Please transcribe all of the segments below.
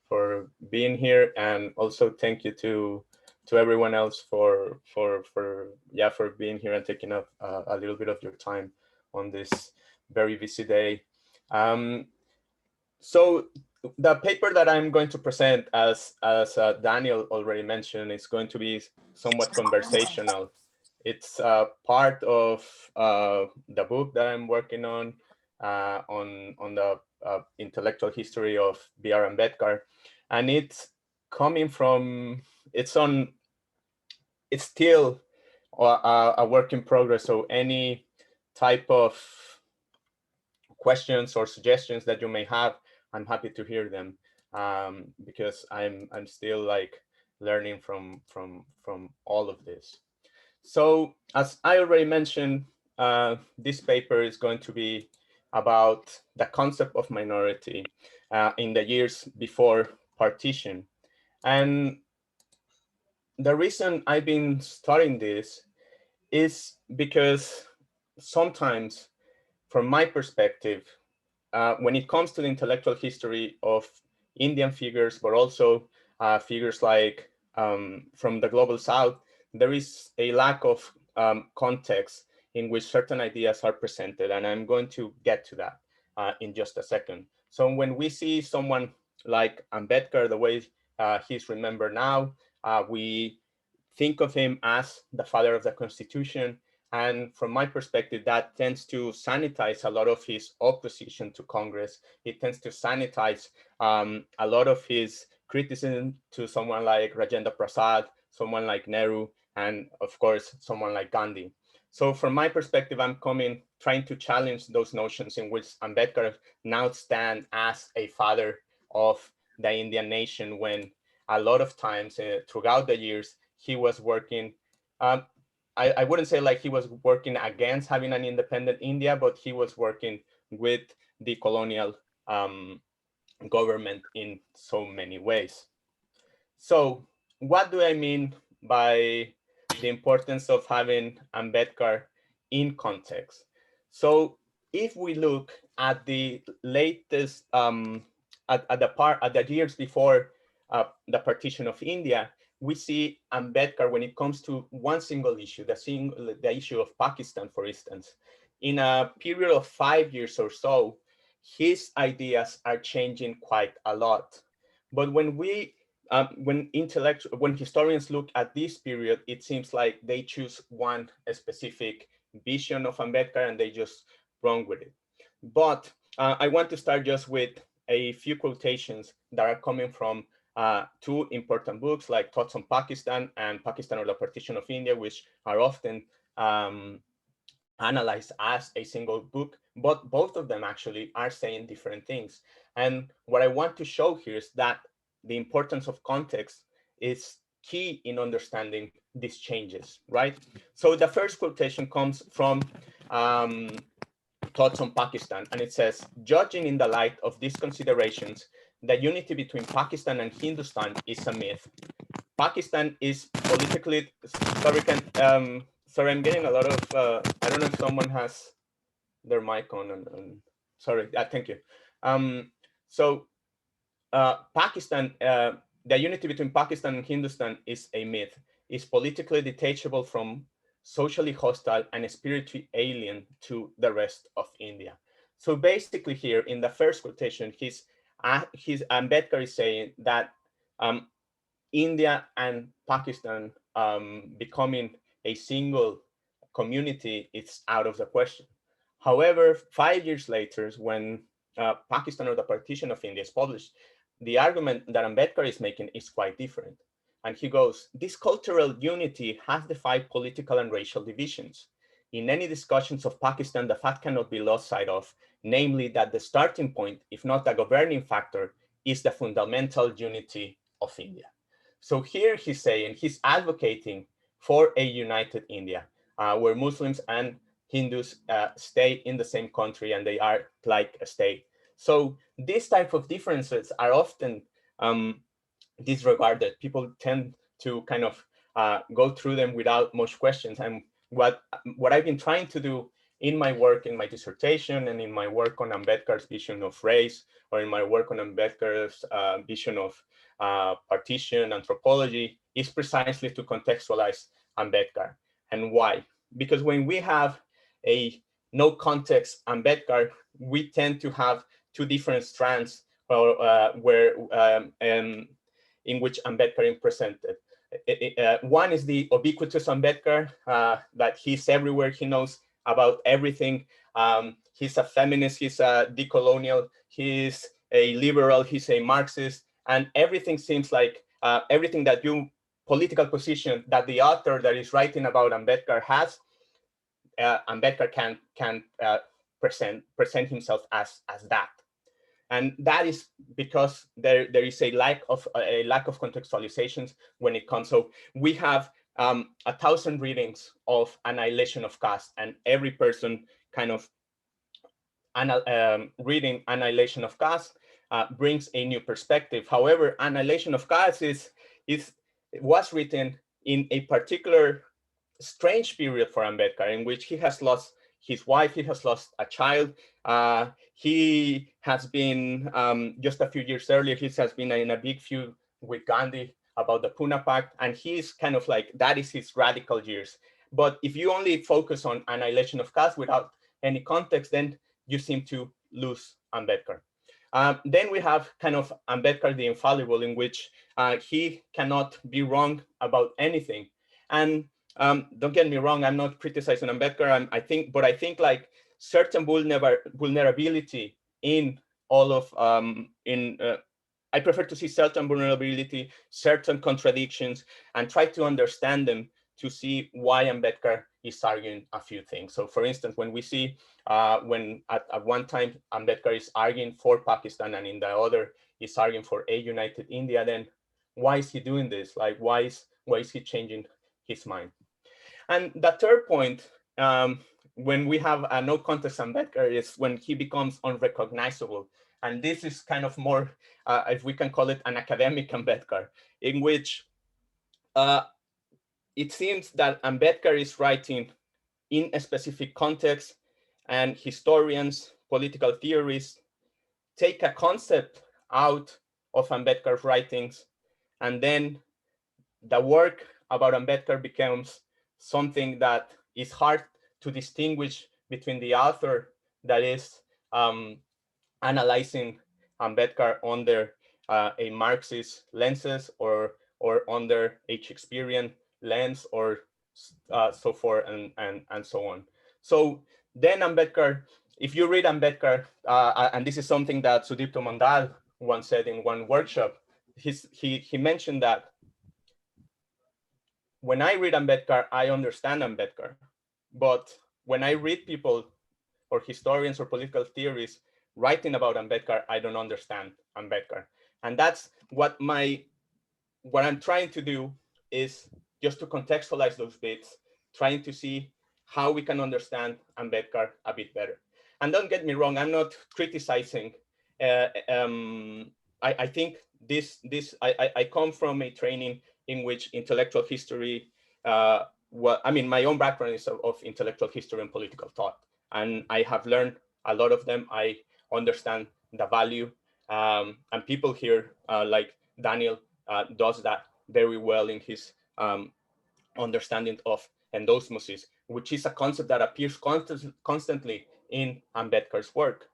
for being here, and also thank you to everyone else for being here and taking up a little bit of your time on this very busy day. So the paper that I'm going to present, as Daniel already mentioned, is going to be somewhat conversational. It's part of the book that I'm working on the intellectual history of B.R. Ambedkar, and it's coming from it's still a work in progress. So any type of questions or suggestions that you may have, I'm happy to hear them, because I'm still like learning from all of this. So as I already mentioned, this paper is going to be about the concept of minority in the years before partition. And the reason I've been studying this is because sometimes, from my perspective, when it comes to the intellectual history of Indian figures, but also figures like from the global South, there is a lack of context in which certain ideas are presented. And I'm going to get to that in just a second. So when we see someone like Ambedkar, the way he's remembered now, we think of him as the father of the Constitution. And from my perspective, that tends to sanitize a lot of his opposition to Congress. It tends to sanitize a lot of his criticism to someone like Rajendra Prasad, someone like Nehru, and of course, someone like Gandhi. So from my perspective, I'm trying to challenge those notions in which Ambedkar now stands as a father of the Indian nation, when a lot of times throughout the years, he was working, I wouldn't say like he was working against having an independent India, but he was working with the colonial government in so many ways. So what do I mean by the importance of having Ambedkar in context? So if we look at the latest, at the years before the partition of India, we see Ambedkar, when it comes to one single issue, the issue of Pakistan, for instance, in a period of 5 years or so, his ideas are changing quite a lot. But when when historians look at this period, it seems like they choose one specific vision of Ambedkar and they just run with it. But I want to start just with a few quotations that are coming from two important books like Thoughts on Pakistan and Pakistan or the Partition of India, which are often analyzed as a single book, but both of them actually are saying different things. And what I want to show here is that the importance of context is key in understanding these changes, right? So the first quotation comes from Thoughts on Pakistan, and it says, judging in the light of these considerations, the unity between Pakistan and Hindustan is a myth. Pakistan is politically, sorry, I'm getting a lot of, I don't know if someone has their mic on, and sorry, thank you. So Pakistan, the unity between Pakistan and Hindustan is a myth. It's politically detachable from, socially hostile, and spiritually alien to the rest of India. So basically here in the first quotation, his Ambedkar is saying that India and Pakistan becoming a single community, it's out of the question. However, 5 years later, when Pakistan or the Partition of India is published, the argument that Ambedkar is making is quite different. And he goes, this cultural unity has defied political and racial divisions. In any discussions of Pakistan, the fact cannot be lost sight of, namely that the starting point, if not the governing factor, is the fundamental unity of India. So here he's saying, he's advocating for a united India, where Muslims and Hindus stay in the same country and they are like a state. So these type of differences are often disregarded. People tend to kind of go through them without much questions. And what I've been trying to do in my work, in my dissertation, and in my work on Ambedkar's vision of race, or in my work on Ambedkar's vision of partition anthropology, is precisely to contextualize Ambedkar. And why? Because when we have a no context Ambedkar, we tend to have two different strands in which Ambedkar is presented. One is the ubiquitous Ambedkar, that he's everywhere, he knows about everything. He's a feminist, he's a decolonial, he's a liberal, he's a Marxist, and everything seems like everything that you political position that the author that is writing about Ambedkar has, Ambedkar can present himself as that. And that is because there is a lack of contextualizations when it comes. So we have 1,000 readings of Annihilation of Caste, and every person kind of reading Annihilation of Caste brings a new perspective. However, Annihilation of Caste was written in a particular strange period for Ambedkar, in which he has lost his wife, he has lost a child. He has been, just a few years earlier, he has been in a big feud with Gandhi about the Pune Pact, and he's kind of like, that is his radical years. But if you only focus on Annihilation of Caste without any context, then you seem to lose Ambedkar. Then we have kind of Ambedkar the Infallible, in which he cannot be wrong about anything. And don't get me wrong, I'm not criticizing Ambedkar. I think like certain vulnerability in all of I prefer to see certain vulnerability, certain contradictions, and try to understand them to see why Ambedkar is arguing a few things. So, for instance, when we see when at one time Ambedkar is arguing for Pakistan, and in the other is arguing for a united India, then why is he doing this? Like, why is he changing his mind? And the third point, when we have a no context Ambedkar, is when he becomes unrecognizable. And this is kind of more, if we can call it an academic Ambedkar, in which it seems that Ambedkar is writing in a specific context, and historians, political theorists take a concept out of Ambedkar's writings, and then the work about Ambedkar becomes something that is hard to distinguish between the author that is analyzing Ambedkar under a Marxist lenses, or under a Shakespearean lens, or so forth and so on. So then Ambedkar, if you read Ambedkar, and this is something that Sudipto Mandal once said in one workshop, he mentioned that when I read Ambedkar, I understand Ambedkar. But when I read people or historians or political theories writing about Ambedkar, I don't understand Ambedkar. And that's what I'm trying to do, is just to contextualize those bits, trying to see how we can understand Ambedkar a bit better. And don't get me wrong, I'm not criticizing. I think I come from a training in which intellectual history, my own background is of intellectual history and political thought. And I have learned a lot of them. I understand the value. And people here, like Daniel, does that very well in his understanding of endosmosis, which is a concept that appears constantly in Ambedkar's work.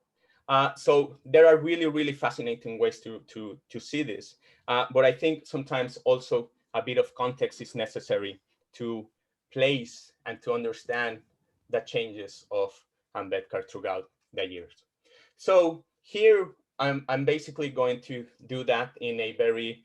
So there are really, really fascinating ways to see this. But I think sometimes also a bit of context is necessary to place and to understand the changes of Ambedkar throughout the years. So here I'm basically going to do that in a very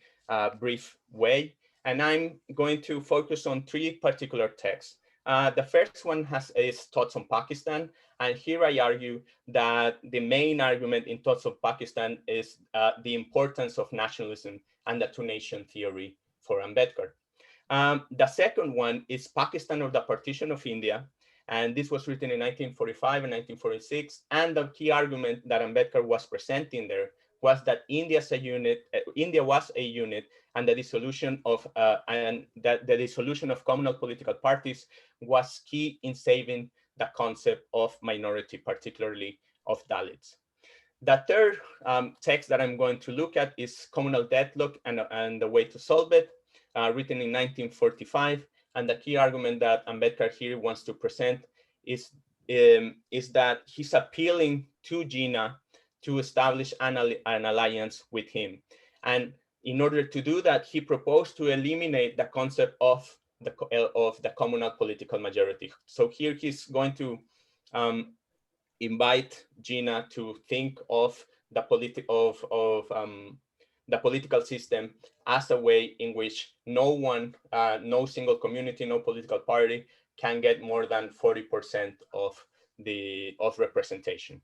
brief way. And I'm going to focus on three particular texts. The first one is Thoughts on Pakistan. And here I argue that the main argument in Thoughts of Pakistan is the importance of nationalism and the two-nation theory for Ambedkar. The second one is Pakistan or the Partition of India. And this was written in 1945 and 1946. And the key argument that Ambedkar was presenting there was that India was a unit, and the dissolution of communal political parties was key in saving the concept of minority, particularly of Dalits. The third text that I'm going to look at is Communal Deadlock and the Way to Solve It, written in 1945. And the key argument that Ambedkar here wants to present is that he's appealing to Jinnah to establish an alliance with him. And in order to do that, he proposed to eliminate the concept of the communal political majority. So here he's going to invite Jinnah to think of the the political system as a way in which no one, no single community, no political party can get more than 40% of representation.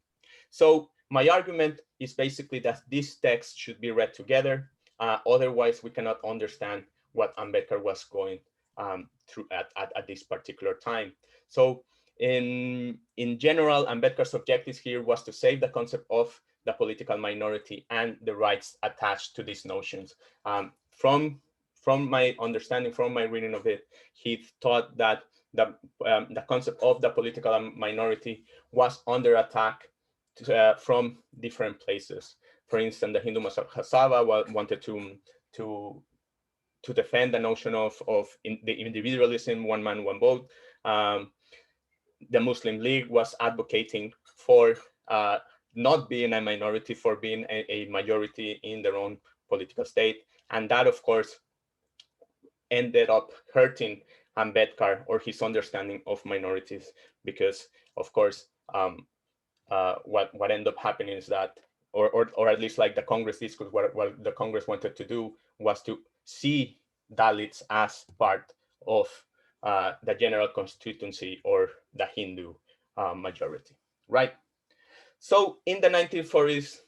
So my argument is basically that these texts should be read together. Otherwise, we cannot understand what Ambedkar was going through at this particular time. So in general, Ambedkar's objective here was to save the concept of the political minority and the rights attached to these notions. From my understanding, from my reading of it, he thought that the concept of the political minority was under attack from different places. For instance, the Hindu Mahasabha wanted to defend the notion of the individualism, one man, one vote. The Muslim League was advocating for not being a minority, for being a majority in their own political state. And that, of course, ended up hurting Ambedkar or his understanding of minorities, because, of course, what ended up happening is that, or at least like the Congress discourse, what the Congress wanted to do was to see Dalits as part of the general constituency or the Hindu majority, right? So in the 1940s,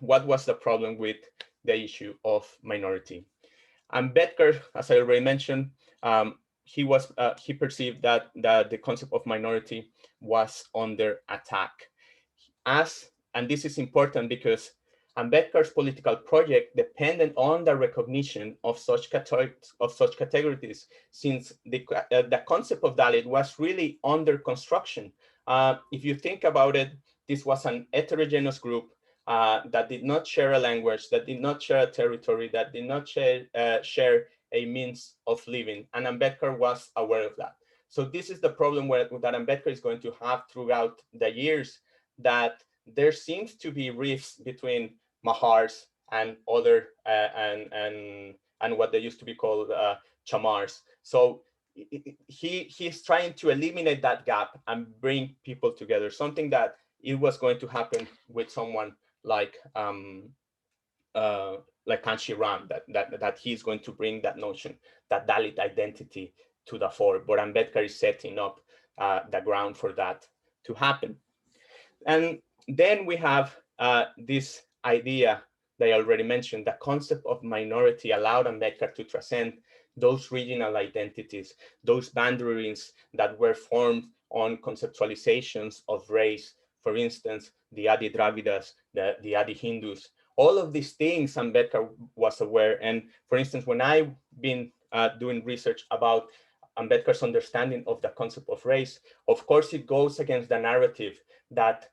what was the problem with the issue of minority? Ambedkar, as I already mentioned, he perceived that the concept of minority was under attack. And this is important because Ambedkar's political project depended on the recognition of such categories, since the concept of Dalit was really under construction. If you think about it, this was an heterogeneous group that did not share a language, that did not share a territory, that did not share a means of living, and Ambedkar was aware of that. So this is the problem that Ambedkar is going to have throughout the years, that there seems to be rifts between Mahars and other and what they used to be called Chamars. So he's trying to eliminate that gap and bring people together. Something that it was going to happen with someone like Kanshi Ram, that he's going to bring that notion, that Dalit identity to the fore. But Ambedkar is setting up the ground for that to happen. And then we have this idea that I already mentioned. The concept of minority allowed Ambedkar to transcend those regional identities, those boundaries that were formed on conceptualizations of race. For instance, the Adi Dravidas, the Adi Hindus, all of these things Ambedkar was aware. And for instance, when I've been doing research about Ambedkar's understanding of the concept of race, of course, it goes against the narrative that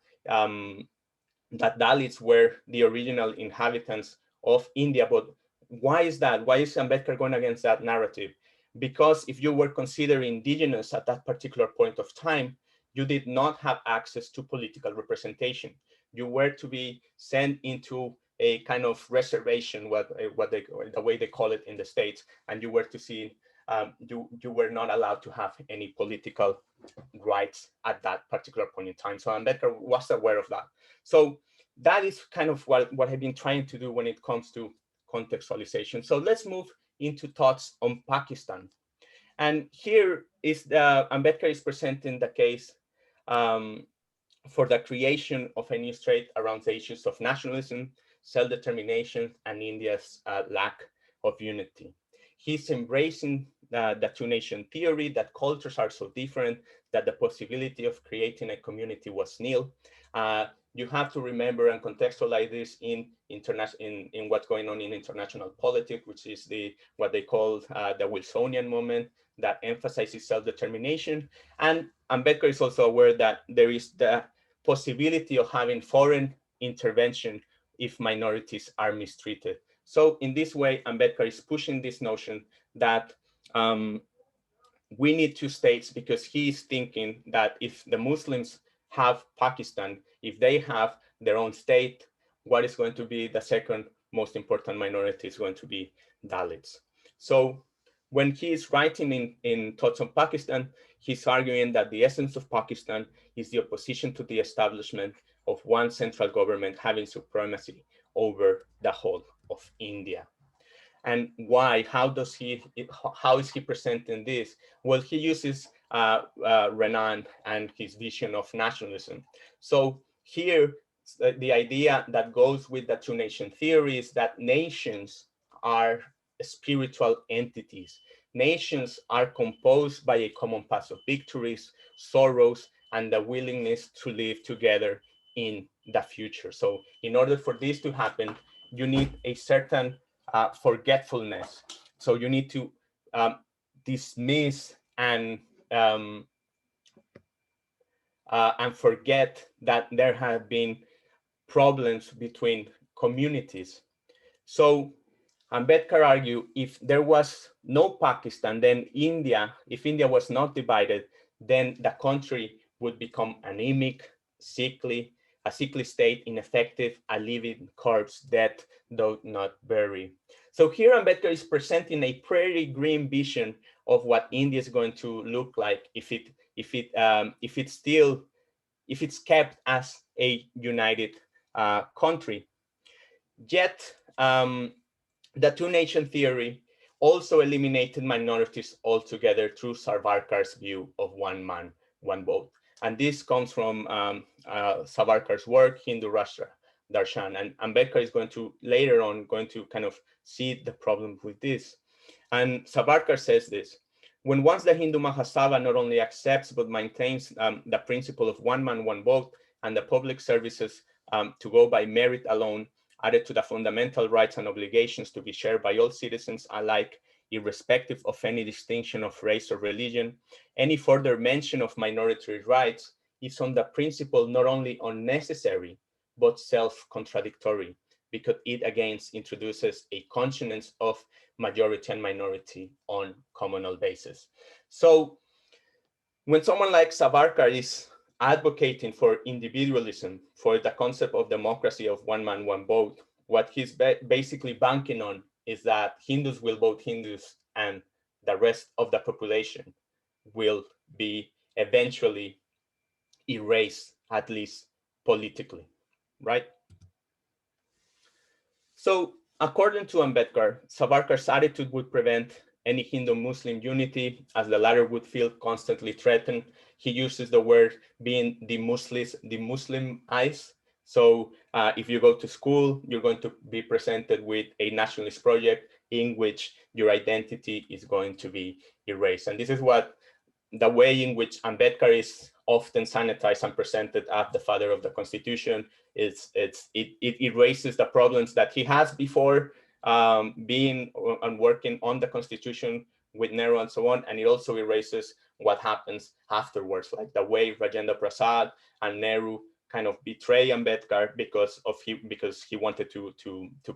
that Dalits were the original inhabitants of India. But why is that? Why is Ambedkar going against that narrative? Because if you were considered indigenous at that particular point of time, you did not have access to political representation. You were to be sent into a kind of reservation, the way they call it in the States, and you were to see you were not allowed to have any political rights at that particular point in time. So Ambedkar was aware of that. So that is kind of what I've been trying to do when it comes to contextualization. So let's move into thoughts on Pakistan. And here is Ambedkar is presenting the case for the creation of a new state around the issues of nationalism, self-determination, and India's lack of unity. He's embracing the two-nation theory, that cultures are so different, that the possibility of creating a community was nil. you have to remember and contextualize this in what's going on in international politics, which is what they call the Wilsonian moment that emphasizes self-determination. And Ambedkar is also aware that there is the possibility of having foreign intervention if minorities are mistreated. So in this way, Ambedkar is pushing this notion that we need two states, because he is thinking that if the Muslims have Pakistan, if they have their own state, what is going to be the second most important minority is going to be Dalits. So when he is writing in Thoughts on Pakistan, he's arguing that the essence of Pakistan is the opposition to the establishment of one central government having supremacy over the whole of India. And why? How is he presenting this? Well, he uses Renan and his vision of nationalism. So here, the idea that goes with the two-nation theory is that nations are spiritual entities. Nations are composed by a common past of victories, sorrows, and the willingness to live together in the future. So in order for this to happen, you need a certain forgetfulness. So you need to dismiss and forget that there have been problems between communities. So Ambedkar argued if there was no Pakistan, then if India was not divided, then the country would become anemic, sickly, a sickly state, ineffective, a living corpse, dead though not bury. So here Ambedkar is presenting a pretty grim vision of what India is going to look like if it's kept as a united country. Yet the two-nation theory also eliminated minorities altogether through Savarkar's view of one man, one vote. And this comes from Savarkar's work, Hindu Rashtra Darshan. And Ambedkar is later on going to kind of see the problem with this. And Savarkar says this: when once the Hindu Mahasabha not only accepts but maintains the principle of one man, one vote, and the public services to go by merit alone, added to the fundamental rights and obligations to be shared by all citizens alike, irrespective of any distinction of race or religion, any further mention of minority rights is on the principle not only unnecessary, but self-contradictory, because it again introduces a consciousness of majority and minority on communal basis. So when someone like Savarkar is advocating for individualism, for the concept of democracy of one man, one vote, what he's basically banking on is that Hindus will vote Hindus and the rest of the population will be eventually erased, at least politically, right? So according to Ambedkar, Savarkar's attitude would prevent any Hindu-Muslim unity, as the latter would feel constantly threatened. He uses the word being Muslimized. So if you go to school, you're going to be presented with a nationalist project in which your identity is going to be erased. And this is the way in which Ambedkar is often sanitized and presented as the father of the Constitution. It erases the problems that he has before being and working on the Constitution with Nehru and so on, and it also erases what happens afterwards, like the way Rajendra Prasad and Nehru kind of betray Ambedkar because he wanted to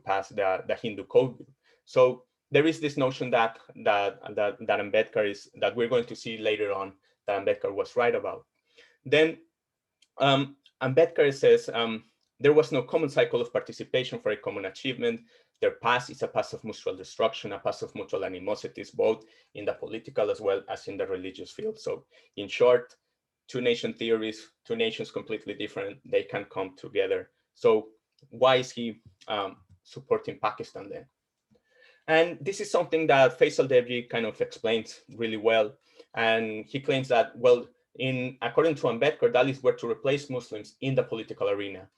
pass the Hindu Code. So there is this notion that Ambedkar that we're going to see later on that Ambedkar was right about. Then Ambedkar says there was no common cycle of participation for a common achievement. Their past is a past of mutual destruction, a past of mutual animosities, both in the political as well as in the religious field. So in short, two-nation theories, two nations completely different, they can come together. So why is he supporting Pakistan then? And this is something that Faisal Devji kind of explains really well. And he claims that, well, according to Ambedkar, Dalits were to replace Muslims in the political arena.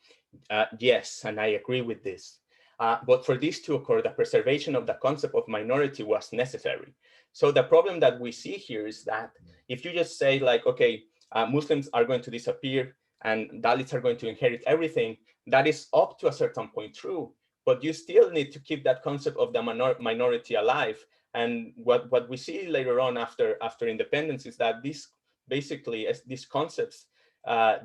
Yes, and I agree with this. But for this to occur, the preservation of the concept of minority was necessary. So the problem that we see here is that if you just say like, okay, Muslims are going to disappear, and Dalits are going to inherit everything, that is up to a certain point true, but you still need to keep that concept of the minority alive. And what we see later on after independence is that these basically, as these concepts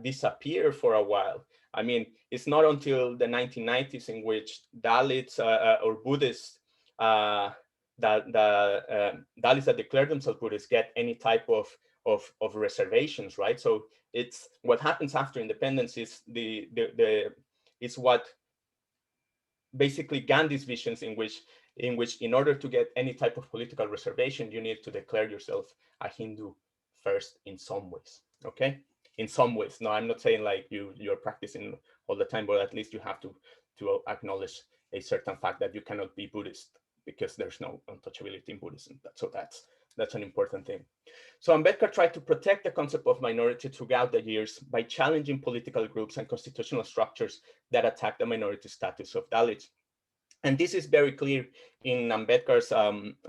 disappear for a while. I mean, it's not until the 1990s in which Dalits or Buddhists, Dalits that declare themselves Buddhists get any type of reservations, right? So it's what happens after independence is is what basically Gandhi's visions, in which in order to get any type of political reservation, you need to declare yourself a Hindu first in some ways. Okay, in some ways. No, I'm not saying like you're practicing all the time, but at least you have to acknowledge a certain fact that you cannot be Buddhist because there's no untouchability in Buddhism. So that's an important thing. So Ambedkar tried to protect the concept of minority throughout the years by challenging political groups and constitutional structures that attack the minority status of Dalits. And this is very clear in Ambedkar's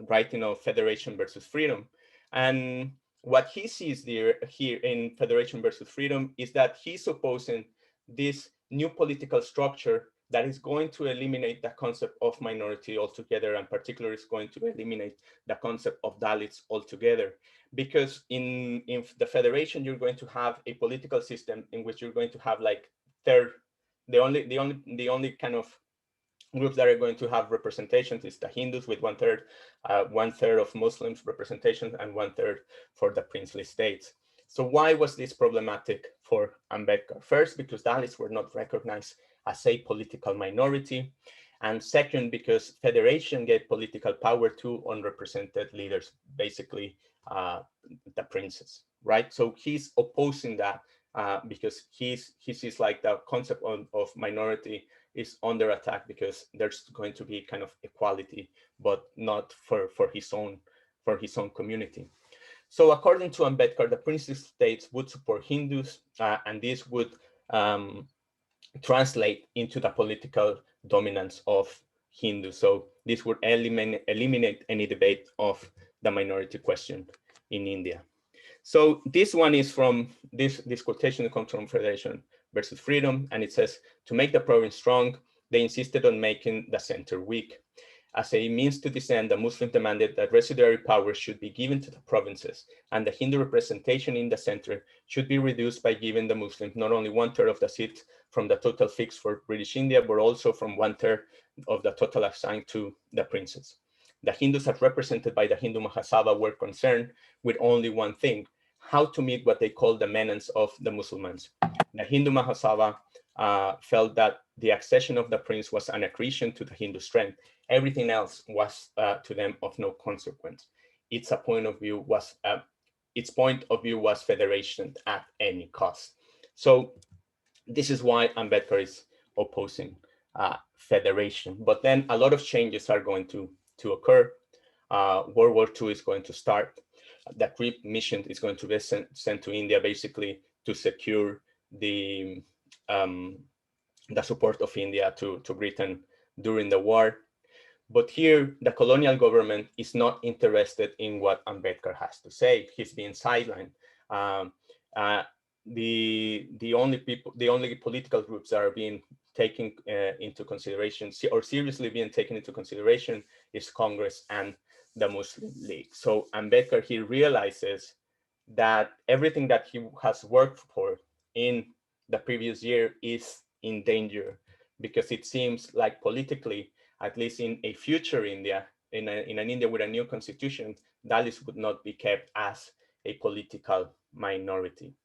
writing of Federation versus Freedom. And what he sees here in Federation versus Freedom is that he's opposing this new political structure that is going to eliminate the concept of minority altogether, and particularly is going to eliminate the concept of Dalits altogether. Because in the Federation, you're going to have a political system in which you're going to have like the only kind of groups that are going to have representations is the Hindus with 1/3, 1/3 of Muslims representation, and 1/3 for the princely states. So why was this problematic for Ambedkar? First, because Dalits were not recognized as a political minority. And second, because federation gave political power to unrepresented leaders, basically the princes, right? So he's opposing that because he sees like the concept of minority is under attack because there's going to be kind of equality, but not for his own community. So according to Ambedkar, the princely states would support Hindus, and this would translate into the political dominance of Hindus. So this would eliminate any debate of the minority question in India. So this one is from this quotation comes from Federation versus Freedom, and it says, to make the province strong, they insisted on making the center weak. As a means to this end, the Muslims demanded that residuary powers should be given to the provinces, and the Hindu representation in the center should be reduced by giving the Muslims not only 1/3 of the seats from the total fixed for British India, but also from 1/3 of the total assigned to the princes. The Hindus, as represented by the Hindu Mahasabha, were concerned with only one thing: how to meet what they called the menace of the Muslims. The Hindu Mahasabha felt that the accession of the prince was an accretion to the Hindu strength. Everything else was to them of no consequence. Its point of view was federation at any cost. So this is why Ambedkar is opposing federation. But then a lot of changes are going to occur. World War II is going to start. The Crip mission is going to be sent to India basically to secure the support of India to Britain during the war. But here, the colonial government is not interested in what Ambedkar has to say. He's being sidelined. The only political groups that are being taken into consideration or seriously being taken into consideration is Congress and the Muslim League. So Ambedkar, he realizes that everything that he has worked for in the previous year is in danger, because it seems like politically, at least in a future India, in an India with a new constitution, Dalits would not be kept as a political minority.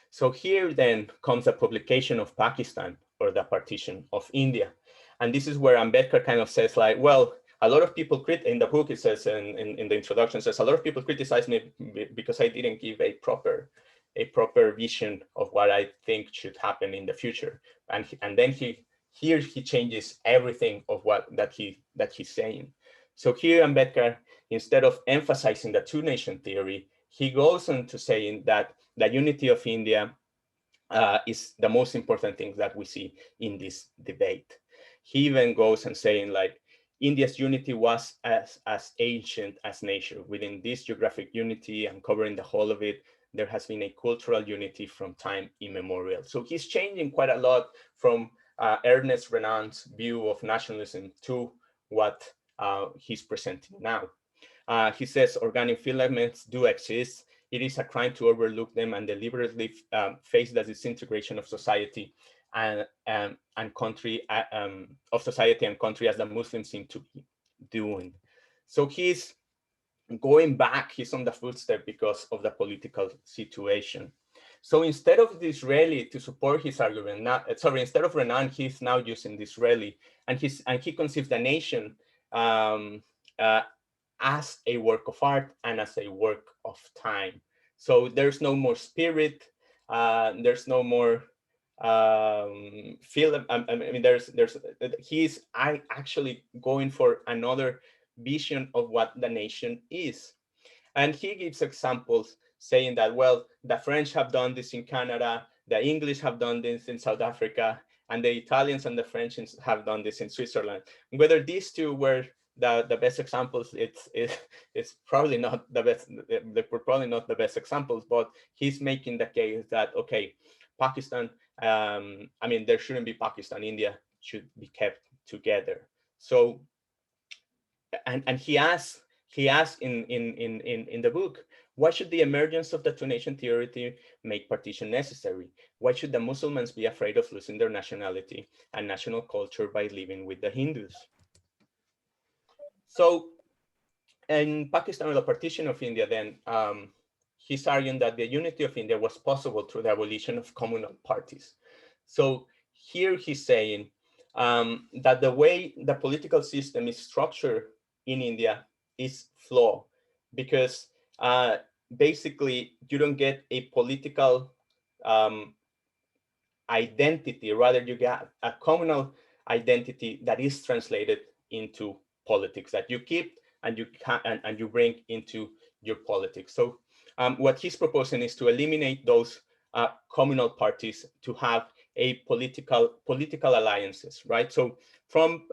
So here then comes the publication of Pakistan, or the Partition of India. And this is where Ambedkar kind of says like, well, a lot of people in the book, it says in the introduction, says a lot of people criticize me because I didn't give a proper vision of what I think should happen in the future. And then he changes everything of that he's saying. So here Ambedkar, instead of emphasizing the two-nation theory, he goes on to saying that the unity of India is the most important thing that we see in this debate. He even goes and saying like, India's unity was as ancient as nature. Within this geographic unity and covering the whole of it, there has been a cultural unity from time immemorial. So he's changing quite a lot from Ernest Renan's view of nationalism to what he's presenting now. He says organic filaments do exist. It is a crime to overlook them and deliberately face the disintegration of society and country of society and country, as the Muslims seem to be doing. So he's going back, he's on the footstep because of the political situation. So instead of Disraeli to support his argument, instead of Renan, he's now using Disraeli, and he conceives the nation as a work of art and as a work of time. So there's no more spirit, there's no more feel. I mean, he's actually going for another vision of what the nation is. And he gives examples saying that, well, the French have done this in Canada, the English have done this in South Africa, and the Italians and the French have done this in Switzerland. Whether these two were the best examples, it's probably not the best. They were probably not the best examples, but he's making the case that, okay, Pakistan, I mean, there shouldn't be Pakistan, India should be kept together. So, and he asks in the book, why should the emergence of the two-nation theory make partition necessary? Why should the Muslims be afraid of losing their nationality and national culture by living with the Hindus? So in Pakistan, or the partition of India, then he's arguing that the unity of India was possible through the abolition of communal parties. So here he's saying that the way the political system is structured in India is flawed, because basically you don't get a political identity, rather you get a communal identity that is translated into politics, that you keep and you bring into your politics. So what he's proposing is to eliminate those communal parties, to have a political alliances, right? So from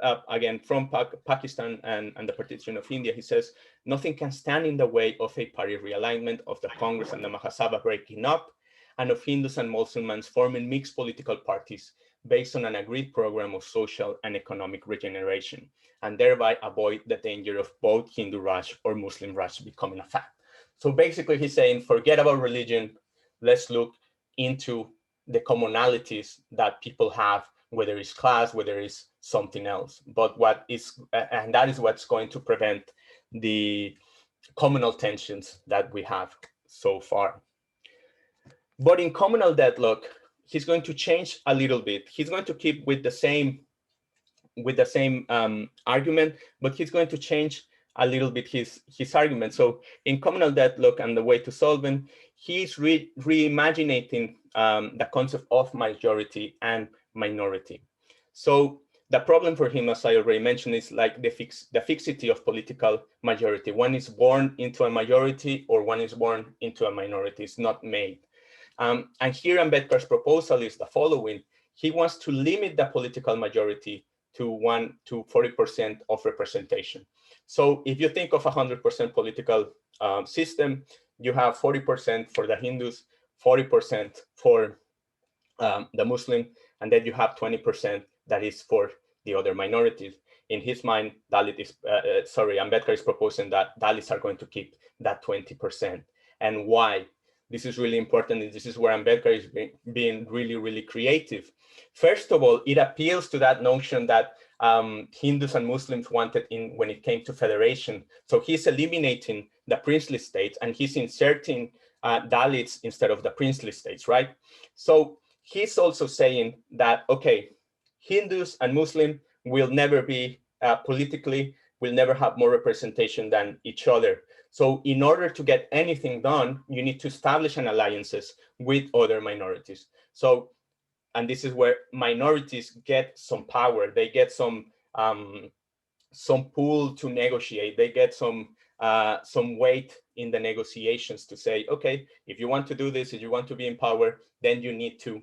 Pakistan and the partition of India, he says nothing can stand in the way of a party realignment, of the Congress and the Mahasabha breaking up, and of Hindus and Muslims forming mixed political parties based on an agreed program of social and economic regeneration, and thereby avoid the danger of both Hindu Raj or Muslim Raj becoming a fact. So basically he's saying, forget about religion, let's look into the commonalities that people have, whether it's class, whether it's something else. But and that is what's going to prevent the communal tensions that we have so far. But in Communal Deadlock, he's going to change a little bit. He's going to keep with the same argument, but he's going to change a little bit his argument. So in Communal Deadlock and the way to solve it, he's reimagining the concept of majority and minority. So the problem for him, as I already mentioned, is like the fixity of political majority. One is born into a majority or one is born into a minority. It's not made. And here Ambedkar's proposal is the following. He wants to limit the political majority to 40% of representation. So if you think of 100% political system, you have 40% for the Hindus, 40% for the Muslim, and then you have 20% that is for the other minorities. In his mind, Ambedkar is proposing that Dalits are going to keep that 20%. And why? This is really important, and this is where Ambedkar is being really, really creative. First of all, it appeals to that notion that Hindus and Muslims wanted when it came to federation. So he's eliminating the princely states and he's inserting Dalits instead of the princely states, right? So he's also saying that, okay, Hindus and Muslim will never be politically, will never have more representation than each other. So in order to get anything done, you need to establish an alliances with other minorities. So, and this is where minorities get some power. They get some pull to negotiate. They get some weight in the negotiations to say, okay, if you want to do this, if you want to be in power, then you need to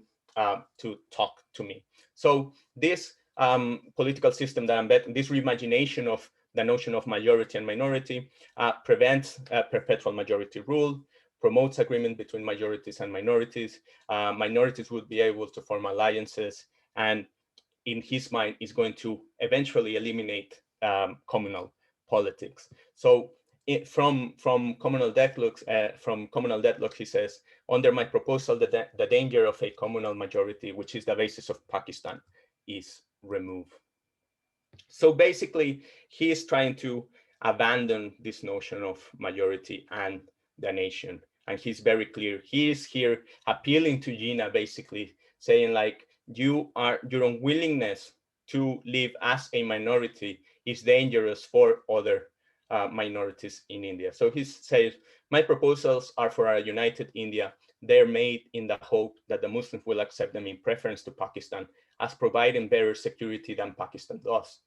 talk to me. So this political system that this reimagination of the notion of majority and minority prevents perpetual majority rule, promotes agreement between majorities and minorities. Minorities would be able to form alliances, and in his mind is going to eventually eliminate communal politics. So from communal deadlocks, he says, under my proposal, the danger of a communal majority, which is the basis of Pakistan, is removed. So basically, he is trying to abandon this notion of majority and the nation. And he's very clear. He is here appealing to Jinnah, basically saying like, your unwillingness to live as a minority is dangerous for other minorities in India. So he says, my proposals are for a united India. They're made in the hope that the Muslims will accept them in preference to Pakistan as providing better security than Pakistan does.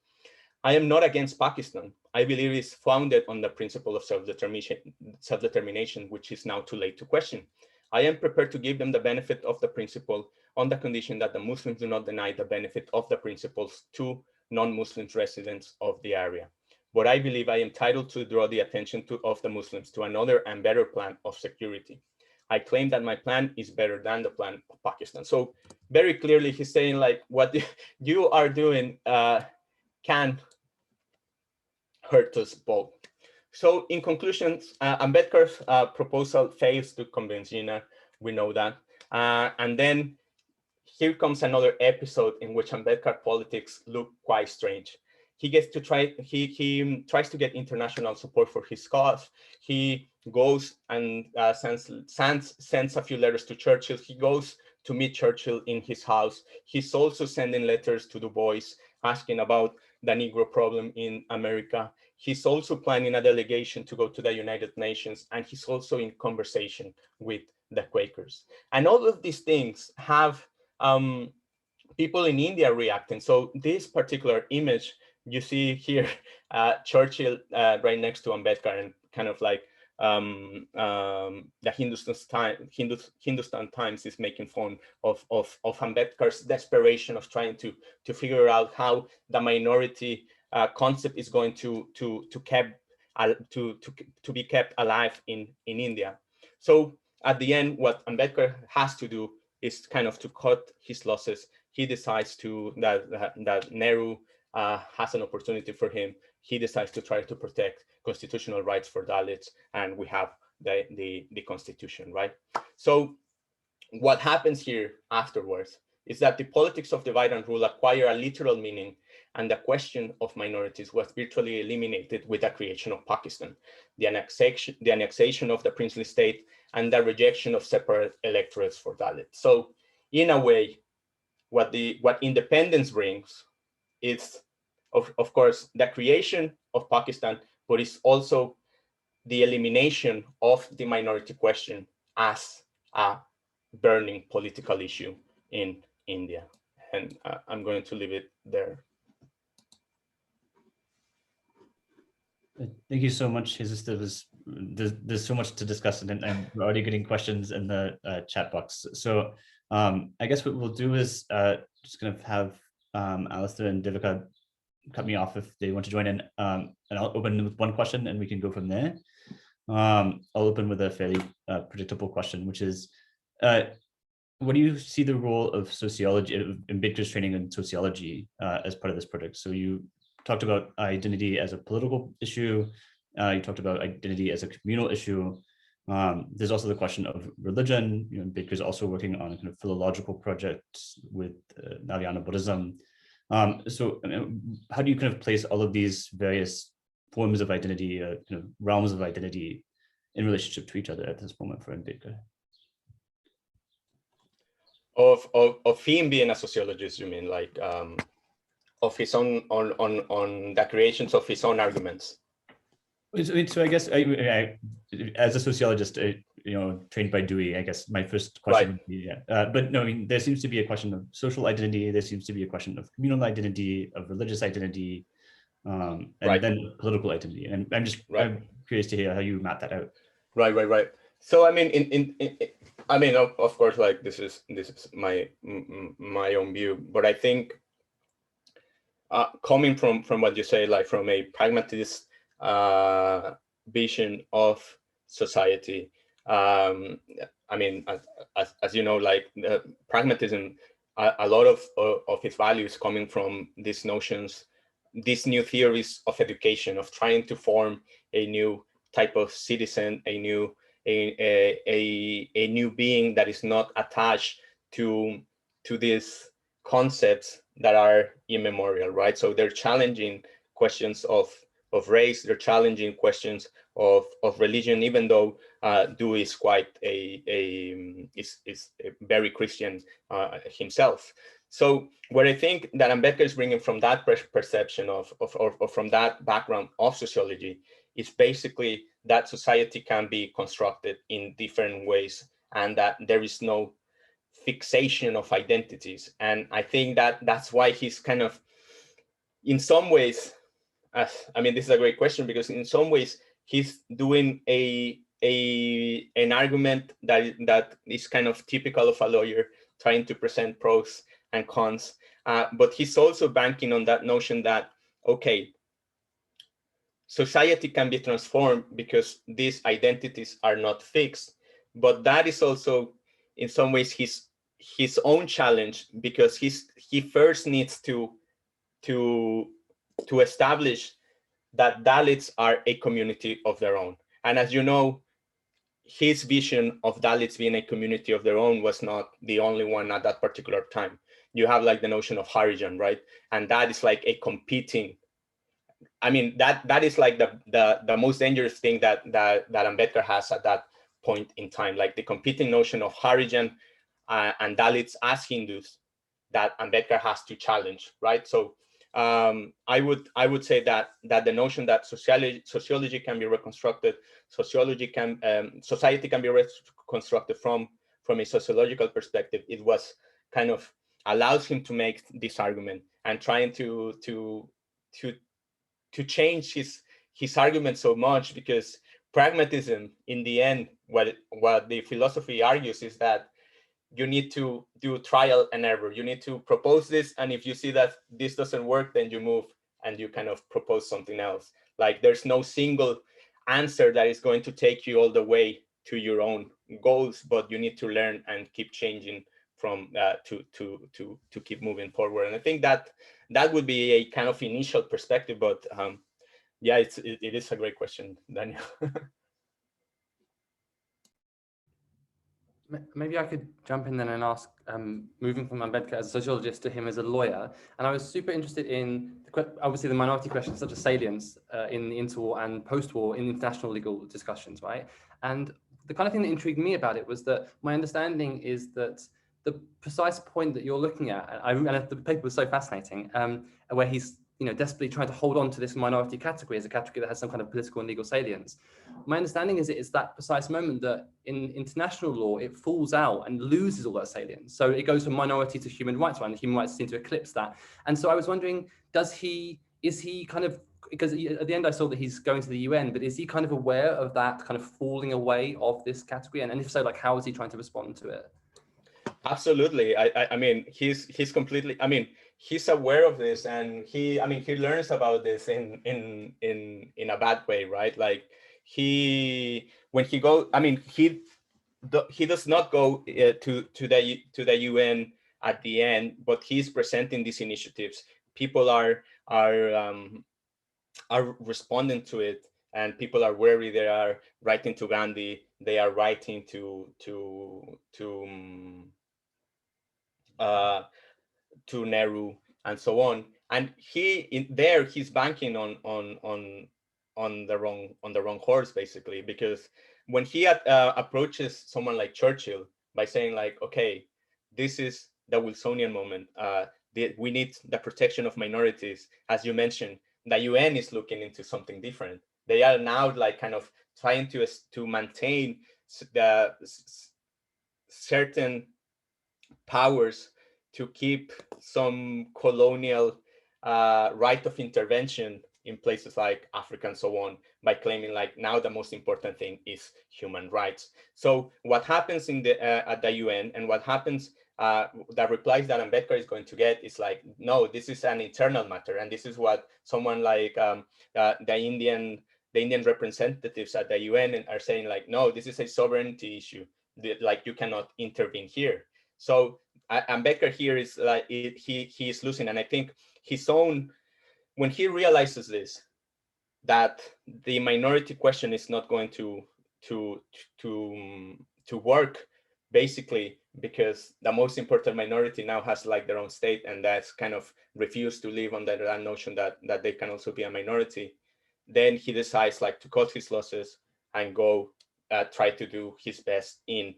I am not against Pakistan. I believe it's founded on the principle of self-determination, which is now too late to question. I am prepared to give them the benefit of the principle on the condition that the Muslims do not deny the benefit of the principles to non-Muslim residents of the area. But I believe I am entitled to draw the attention of the Muslims to another and better plan of security. I claim that my plan is better than the plan of Pakistan. So very clearly, he's saying like, what you are doing can hurt us both. So in conclusion, Ambedkar's proposal fails to convince Jinnah. We know that. And then here comes another episode in which Ambedkar politics look quite strange. He tries to get international support for his cause. He goes and sends a few letters to Churchill. He goes to meet Churchill in his house. He's also sending letters to Du Bois asking about the Negro problem in America. He's also planning a delegation to go to the United Nations, and he's also in conversation with the Quakers. And all of these things have people in India reacting. So this particular image you see here, Churchill right next to Ambedkar, and kind of like the Hindustan Times is making fun of Ambedkar's desperation of trying to figure out how the minority concept is going to be kept alive in India. So at the end, what Ambedkar has to do is kind of to cut his losses. He decides that Nehru has an opportunity for him. He decides to try to protect constitutional rights for Dalits, and we have the constitution, right? So what happens here afterwards is that the politics of divide and rule acquire a literal meaning, and the question of minorities was virtually eliminated with the creation of Pakistan, the annexation of the princely state, and the rejection of separate electorates for Dalits. So in a way, what independence brings is, of course, the creation of Pakistan, but it's also the elimination of the minority question as a burning political issue in India. And I'm going to leave it there. Thank you so much, Jesus. There's so much to discuss, and we're already getting questions in the chat box. So I guess what we'll do is just kind of have Alistair and Devika cut me off if they want to join in, and I'll open with one question and we can go from there. I'll open with a fairly predictable question, which is, what do you see the role of sociology, Ambedkar's training in sociology as part of this project? So you talked about identity as a political issue. You talked about identity as a communal issue. There's also the question of religion. Ambedkar's also working on a kind of philological project with Narayana Buddhism. So how do you kind of place all of these various forms of identity, realms of identity in relationship to each other at this moment for Ambedkar? Of him being a sociologist, you mean, like of his own on the creations of his own arguments? So I guess I as a sociologist, trained by Dewey, I guess my first question would be, but no, I mean, there seems to be a question of social identity. There seems to be a question of communal identity, of religious identity, and then political identity. And I'm curious to hear how you map that out. Right. So I mean, of course, like this is my own view, but I think coming from what you say, like from a pragmatist vision of society, I mean, as you know, like pragmatism, a lot of its values coming from these notions, these new theories of education, of trying to form a new type of citizen, a new a new being that is not attached to these concepts that are immemorial, right? So they're challenging questions of race, they're challenging questions of religion, even though Du is quite is a very Christian himself. So what I think that Ambedkar is bringing from that perception or from that background of sociology is basically that society can be constructed in different ways, and that there is no fixation of identities. And I think that that's why he's kind of, in some ways, I mean, this is a great question, because in some ways he's doing an argument that is kind of typical of a lawyer, trying to present pros and cons, but he's also banking on that notion that, okay, society can be transformed because these identities are not fixed, but that is also in some ways his own challenge, because he first needs to establish that Dalits are a community of their own. And as you know, his vision of Dalits being a community of their own was not the only one at that particular time. You have like the notion of Harijan, right? And that is like a competing, I mean, that is like the most dangerous thing that Ambedkar has at that point in time, like the competing notion of Harijan and Dalits as Hindus that Ambedkar has to challenge, right? So I would say that the notion that sociology can be reconstructed, society can be reconstructed from a sociological perspective, it was kind of allows him to make this argument and trying to change his argument so much, because pragmatism, in the end, what the philosophy argues is that you need to do trial and error. You need to propose this, and if you see that this doesn't work, then you move and you kind of propose something else. Like there's no single answer that is going to take you all the way to your own goals, but you need to learn and keep changing from to keep moving forward. And I think that that would be a kind of initial perspective, but yeah, it is a great question, Daniel. Maybe I could jump in then and ask, moving from Ambedkar as a sociologist to him as a lawyer, and I was super interested in, obviously the minority question is such a salience in the interwar and post-war in international legal discussions, right? And the kind of thing that intrigued me about it was that my understanding is that the precise point that you're looking at, and the paper was so fascinating, where he's desperately trying to hold on to this minority category as a category that has some kind of political and legal salience. My understanding is it's that precise moment that in international law, it falls out and loses all that salience. So it goes from minority to human rights, right? And human rights seem to eclipse that. And so I was wondering, is he kind of, because at the end I saw that he's going to the UN, but is he kind of aware of that kind of falling away of this category? And if so, like, how is he trying to respond to it? Absolutely. I mean, he's completely, I mean, he's aware of this, and he learns about this in a bad way, right? Like when he goes, I mean, he does not go to the UN at the end, but he's presenting these initiatives. People are responding to it, and people are worried. They are writing to Gandhi. They are writing to Nehru and so on. And he's banking on the wrong horse, basically, because when he approaches someone like Churchill by saying like, okay, this is the Wilsonian moment. We need the protection of minorities, as you mentioned. The UN is looking into something different. They are now like kind of trying to maintain the certain powers to keep some colonial right of intervention in places like Africa and so on, by claiming like now the most important thing is human rights. So what happens at the UN, and what happens, the replies that Ambedkar is going to get is like, no, this is an internal matter, and this is what someone like the the Indian representatives at the UN are saying like, no, this is a sovereignty issue, like you cannot intervene here. So Ambedkar here is like, he is losing. And I think his own, when he realizes this, that the minority question is not going to work, basically because the most important minority now has like their own state, and that's kind of refused to live under that notion that they can also be a minority. Then he decides like to cut his losses and go try to do his best in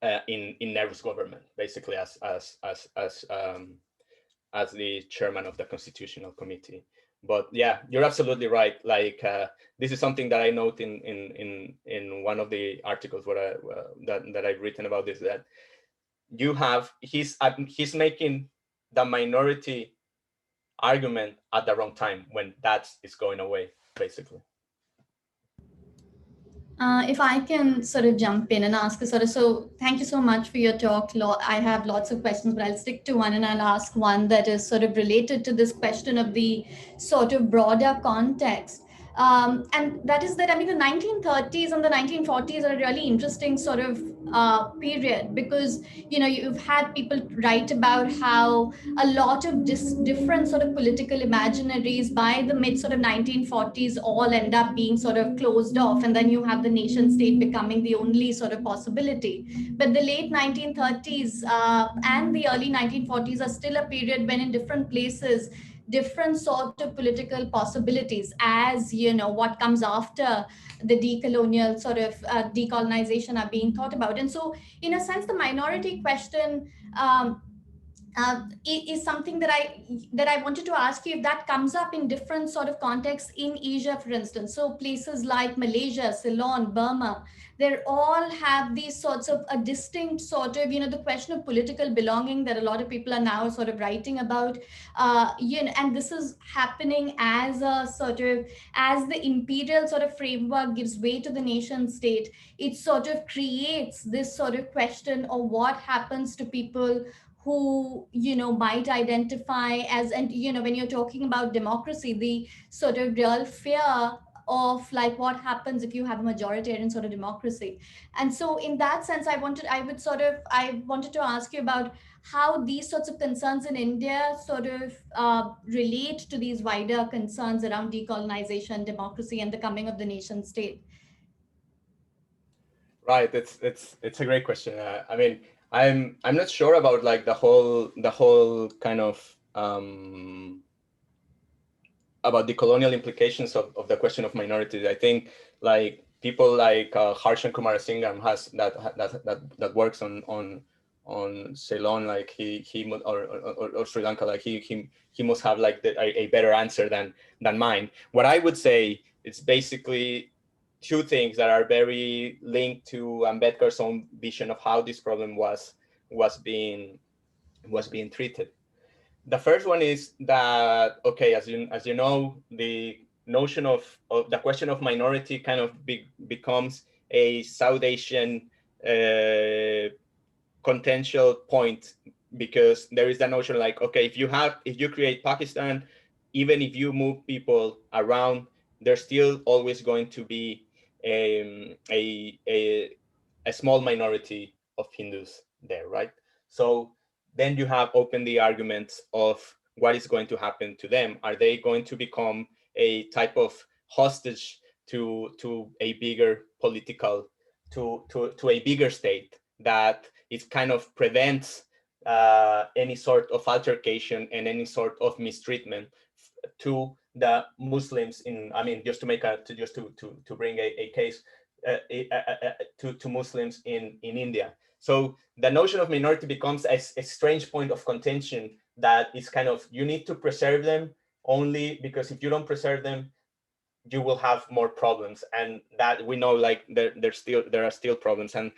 Nehru's government, basically as the chairman of the Constitutional Committee. But yeah, you're absolutely right. Like this is something that I note in one of the articles where that I've written about this, that you have he's making the minority argument at the wrong time when that is going away, basically. If I can sort of jump in and ask a sort of, so thank you so much for your talk. I have lots of questions, but I'll stick to one and I'll ask one that is sort of related to this question of the sort of broader context. And that is that, I mean, the 1930s and the 1940s are a really interesting sort of period, because, you know, you've had people write about how a lot of different sort of political imaginaries by the mid sort of 1940s all end up being sort of closed off. And then you have the nation state becoming the only sort of possibility. But the late 1930s and the early 1940s are still a period when in different places, different sort of political possibilities, as you know, what comes after the decolonial sort of decolonization are being thought about. And so in a sense, the minority question is something that I wanted to ask you if that comes up in different sort of contexts in Asia, for instance. So places like Malaysia, Ceylon, Burma, they all have these sorts of a distinct sort of, you know, the question of political belonging that a lot of people are now sort of writing about, you know, and this is happening as a sort of, as the imperial sort of framework gives way to the nation state, it sort of creates this sort of question of what happens to people who, you know, might identify as, and, you know, when you're talking about democracy, the sort of real fear of like what happens if you have a majoritarian sort of democracy. And so in that sense, I wanted to ask you about how these sorts of concerns in India sort of relate to these wider concerns around decolonization, democracy, and the coming of the nation state. Right, it's a great question. I mean, I'm not sure about like the whole kind of about the colonial implications of the question of minorities. I think like people like Harshan Kumarasingham has that works on Ceylon, like he or Sri Lanka, like he must have like a better answer than mine. What I would say is basically two things that are very linked to Ambedkar's own vision of how this problem was being treated. The first one is that, okay, as you know, the notion of the question of minority kind of becomes a South Asian contentious point, because there is the notion like, okay, if you create Pakistan, even if you move people around, there's still always going to be a small minority of Hindus there, right? So then you have opened the arguments of what is going to happen to them. Are they going to become a type of hostage to a bigger political, to a bigger state that it kind of prevents any sort of altercation and any sort of mistreatment to the Muslims in, I mean, just to make to bring a case to Muslims in India. So the notion of minority becomes a strange point of contention that is kind of, you need to preserve them only because if you don't preserve them, you will have more problems. And that we know, like there are still problems. And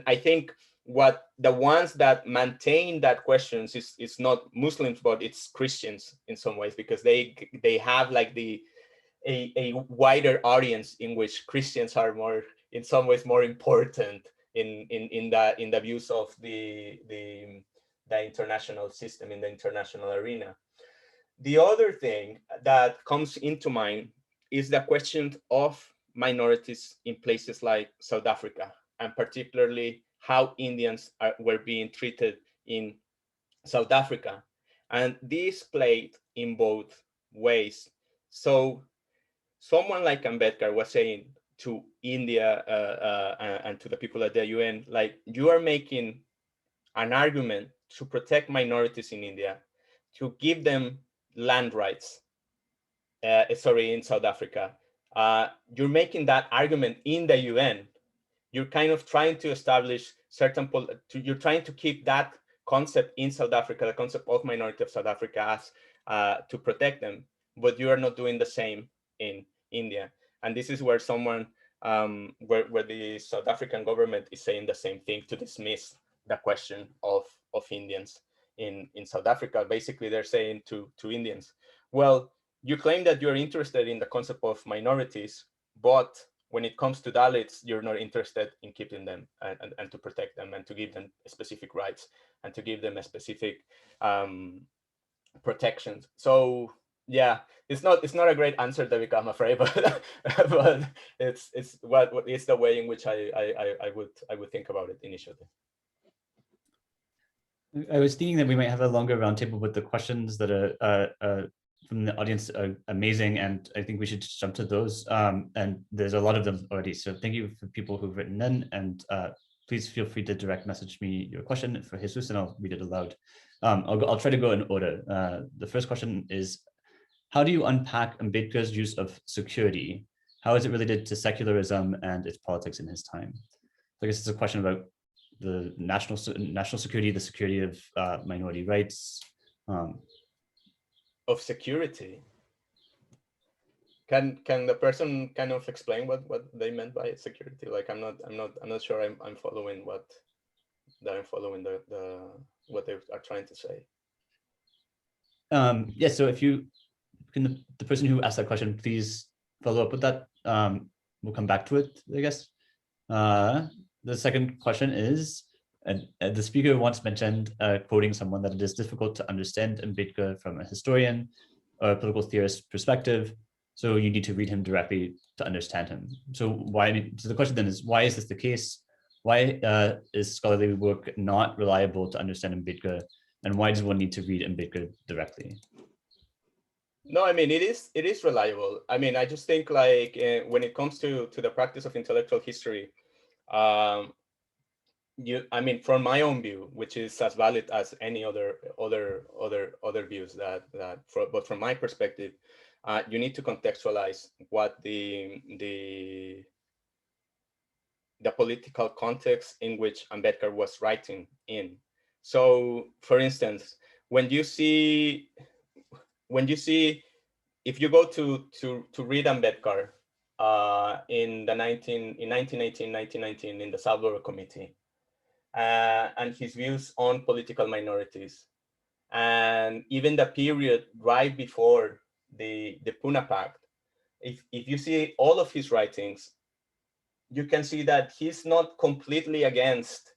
I think what the ones that maintain that questions is not Muslims, but it's Christians in some ways, because they have like a wider audience in which Christians are more, in some ways, more important in the views of the international system, in the international arena. The other thing that comes into mind is the question of minorities in places like South Africa, and particularly how Indians were being treated in South Africa. And this played in both ways. So someone like Ambedkar was saying to India and to the people at the UN, like, you are making an argument to protect minorities in India, to give them land rights, in South Africa. You're making that argument in the UN. You're kind of trying to establish you're trying to keep that concept in South Africa, the concept of minority of South Africa, as to protect them, but you are not doing the same in India. And this is where where the South African government is saying the same thing to dismiss the question of Indians in South Africa. Basically, they're saying to Indians, well, you claim that you're interested in the concept of minorities, but when it comes to Dalits, you're not interested in keeping them and to protect them and to give them specific rights and to give them a specific protections. So yeah, it's not a great answer, Devika, I'm afraid, but but it's what is the way in which I would think about it initially. I was thinking that we might have a longer roundtable, but the questions that are from the audience are amazing, and I think we should just jump to those. And there's a lot of them already. So thank you for people who've written in, and please feel free to direct message me your question for Jesus, and I'll read it aloud. I'll try to go in order. The first question is, how do you unpack Ambedkar's use of security? How is it related to secularism and its politics in his time? So I guess it's a question about the national security, the security of minority rights. Of security. Can the person kind of explain what they meant by security? Like, I'm not sure I'm following what they are trying to say. Yeah, so if you can, the person who asked that question, please follow up with that. We'll come back to it, I guess. The second question is, the speaker once mentioned, quoting someone, that it is difficult to understand Ambedkar from a historian or a political theorist perspective, so you need to read him directly to understand him. So the question then is, why is this the case? Why is scholarly work not reliable to understand Ambedkar, and why does one need to read Ambedkar directly? No, I mean, it is reliable. I mean, I just think, like, when it comes to the practice of intellectual history, I mean, from my own view, which is as valid as any other views but from my perspective, you need to contextualize what the political context in which Ambedkar was writing in. So, for instance, when you see, if you go to read Ambedkar in 1918, 1919 in the Salvador Committee, and his views on political minorities, and even the period right before the Pune Pact, if you see all of his writings, you can see that he's not completely against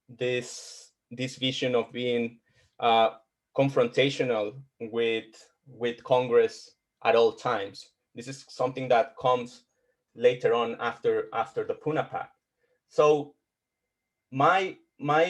this vision of being confrontational with Congress at all times. This is something that comes later on after the Pune Pact. So my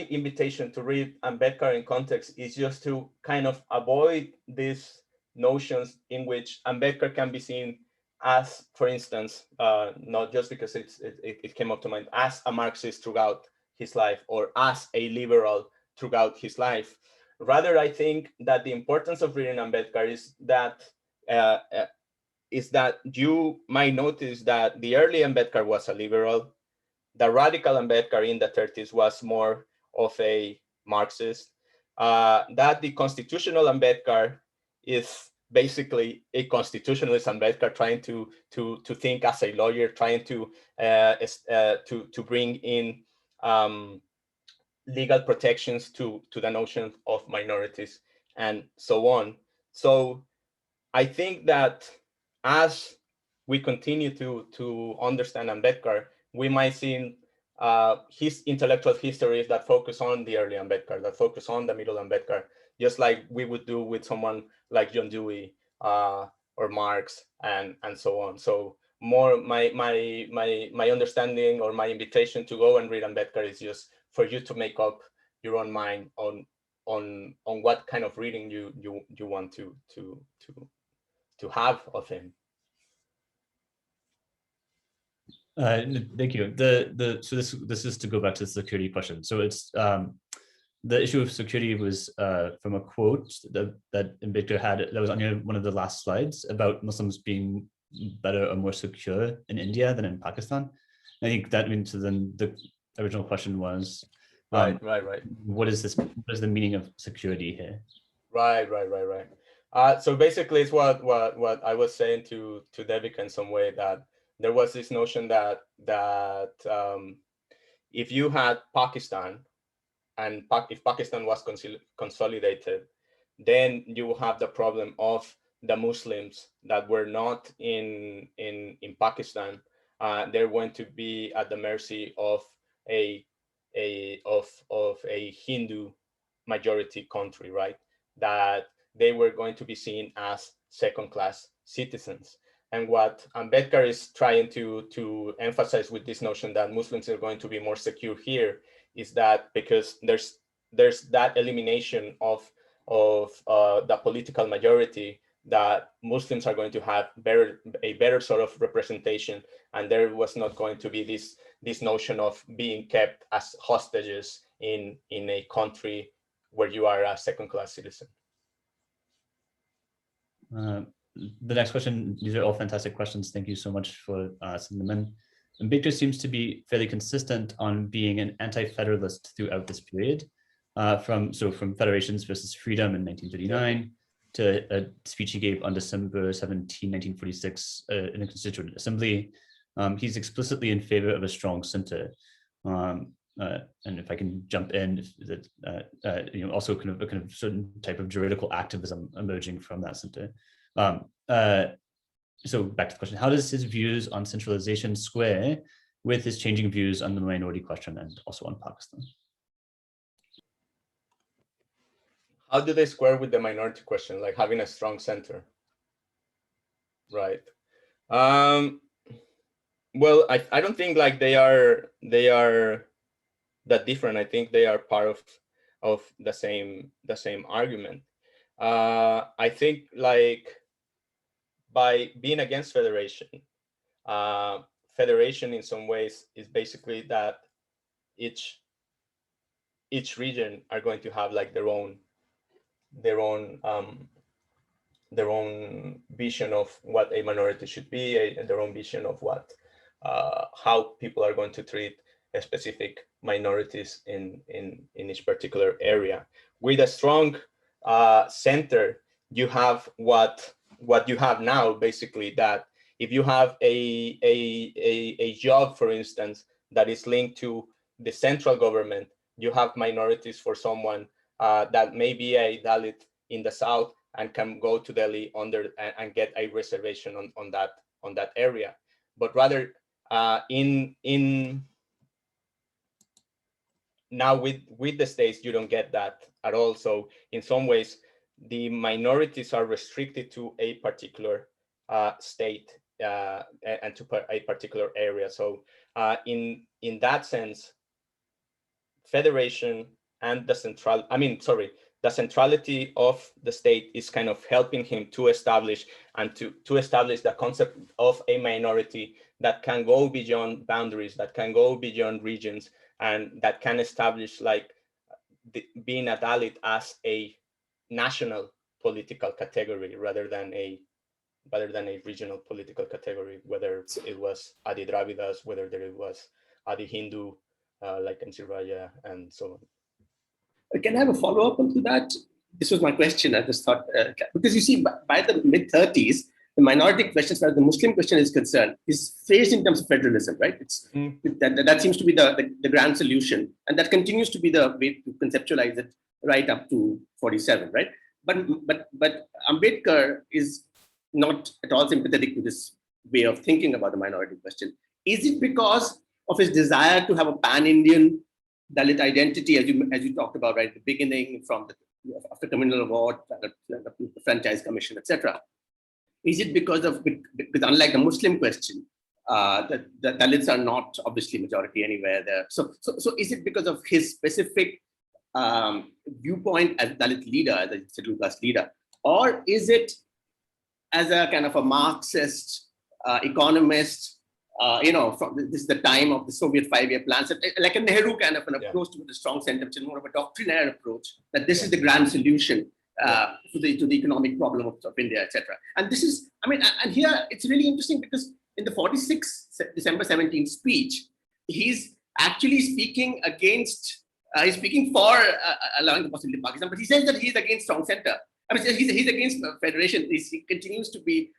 invitation to read Ambedkar in context is just to kind of avoid these notions in which Ambedkar can be seen as, for instance, not just because it came up to mind, as a Marxist throughout his life or as a liberal throughout his life. Rather, I think that the importance of reading Ambedkar is that you might notice that the early Ambedkar was a liberal. The radical Ambedkar in the 30s was more of a Marxist. That the constitutional Ambedkar is basically a constitutionalist Ambedkar trying to think as a lawyer, trying to bring in legal protections to the notion of minorities and so on. So I think that as we continue to understand Ambedkar, we might see his intellectual histories that focus on the early Ambedkar, that focus on the middle Ambedkar, just like we would do with someone like John Dewey or Marx and so on. So more my understanding or my invitation to go and read Ambedkar is just for you to make up your own mind on what kind of reading you want to have of him. Thank you. So this is to go back to the security question. So it's the issue of security was from a quote that Ambedkar had that was on one of the last slides about Muslims being better or more secure in India than in Pakistan. I think that means then the original question was right. What is this? What is the meaning of security here? Right. So basically, it's what I was saying to Devika in some way, that there was this notion that if you had Pakistan, and if Pakistan was consolidated, then you will have the problem of the Muslims that were not in Pakistan. They're going to be at the mercy of a Hindu majority country, right? That they were going to be seen as second-class citizens. And what Ambedkar is trying to emphasize with this notion that Muslims are going to be more secure here is that because there's that elimination of the political majority, that Muslims are going to have a better sort of representation, and there was not going to be this notion of being kept as hostages in a country where you are a second-class citizen. The next question, these are all fantastic questions. Thank you so much for sending them in. Ambedkar seems to be fairly consistent on being an anti-federalist throughout this period, from Federations versus Freedom in 1939 to a speech he gave on December 17, 1946 in the Constituent Assembly. He's explicitly in favor of a strong center. And if I can jump in, also kind of certain type of juridical activism emerging from that center. So back to the question, how does his views on centralization square with his changing views on the minority question and also on Pakistan? How do they square with the minority question, like having a strong center? Right. Well, I don't think like they are that different. I think they are part of the same argument. I think like by being against federation, federation in some ways is basically that each region are going to have like their own vision of what a minority should be, and their own vision of what how people are going to treat specific minorities in each particular area. With a strong center, you have what you have now, basically, that if you have a job, for instance, that is linked to the central government, you have minorities for someone that may be a Dalit in the south and can go to Delhi and get a reservation on that area. But rather in now with the states, you don't get that at all. So in some ways, the minorities are restricted to a particular state and to a particular area. So in that sense, federation and the centrality of the state is kind of helping him to establish the concept of a minority that can go beyond boundaries, that can go beyond regions, and that can establish like being a Dalit as a national political category rather than a regional political category, whether it was Adi Dravidas, whether it was Adi Hindu, like Ansirvaya, and so on. Can I have a follow-up onto that? This was my question. I just thought, because you see, by the mid-30s, the minority question, as far as the Muslim question is concerned, is phrased in terms of federalism, right? That seems to be the grand solution, and that continues to be the way to conceptualize it right up to 47, right? But Ambedkar is not at all sympathetic to this way of thinking about the minority question. Is it because of his desire to have a pan-Indian Dalit identity, as you talked about right at the beginning, from the after communal war, the franchise commission, etc. Is it because unlike the Muslim question, the Dalits are not obviously majority anywhere there. So is it because of his specific viewpoint as a Dalit leader, as a scheduled caste leader, or is it as a kind of a Marxist economist? This is the time of the Soviet 5-year plan, so like a Nehru kind of an approach to the strong center, which is more of a doctrinaire approach, that this is the grand solution to the economic problem of India, etc. And this is, and here it's really interesting because in the 46 December 17 speech, he's actually speaking against, he's speaking for allowing the possibility of Pakistan, but he says that he's against strong center. He's against federation. He continues to be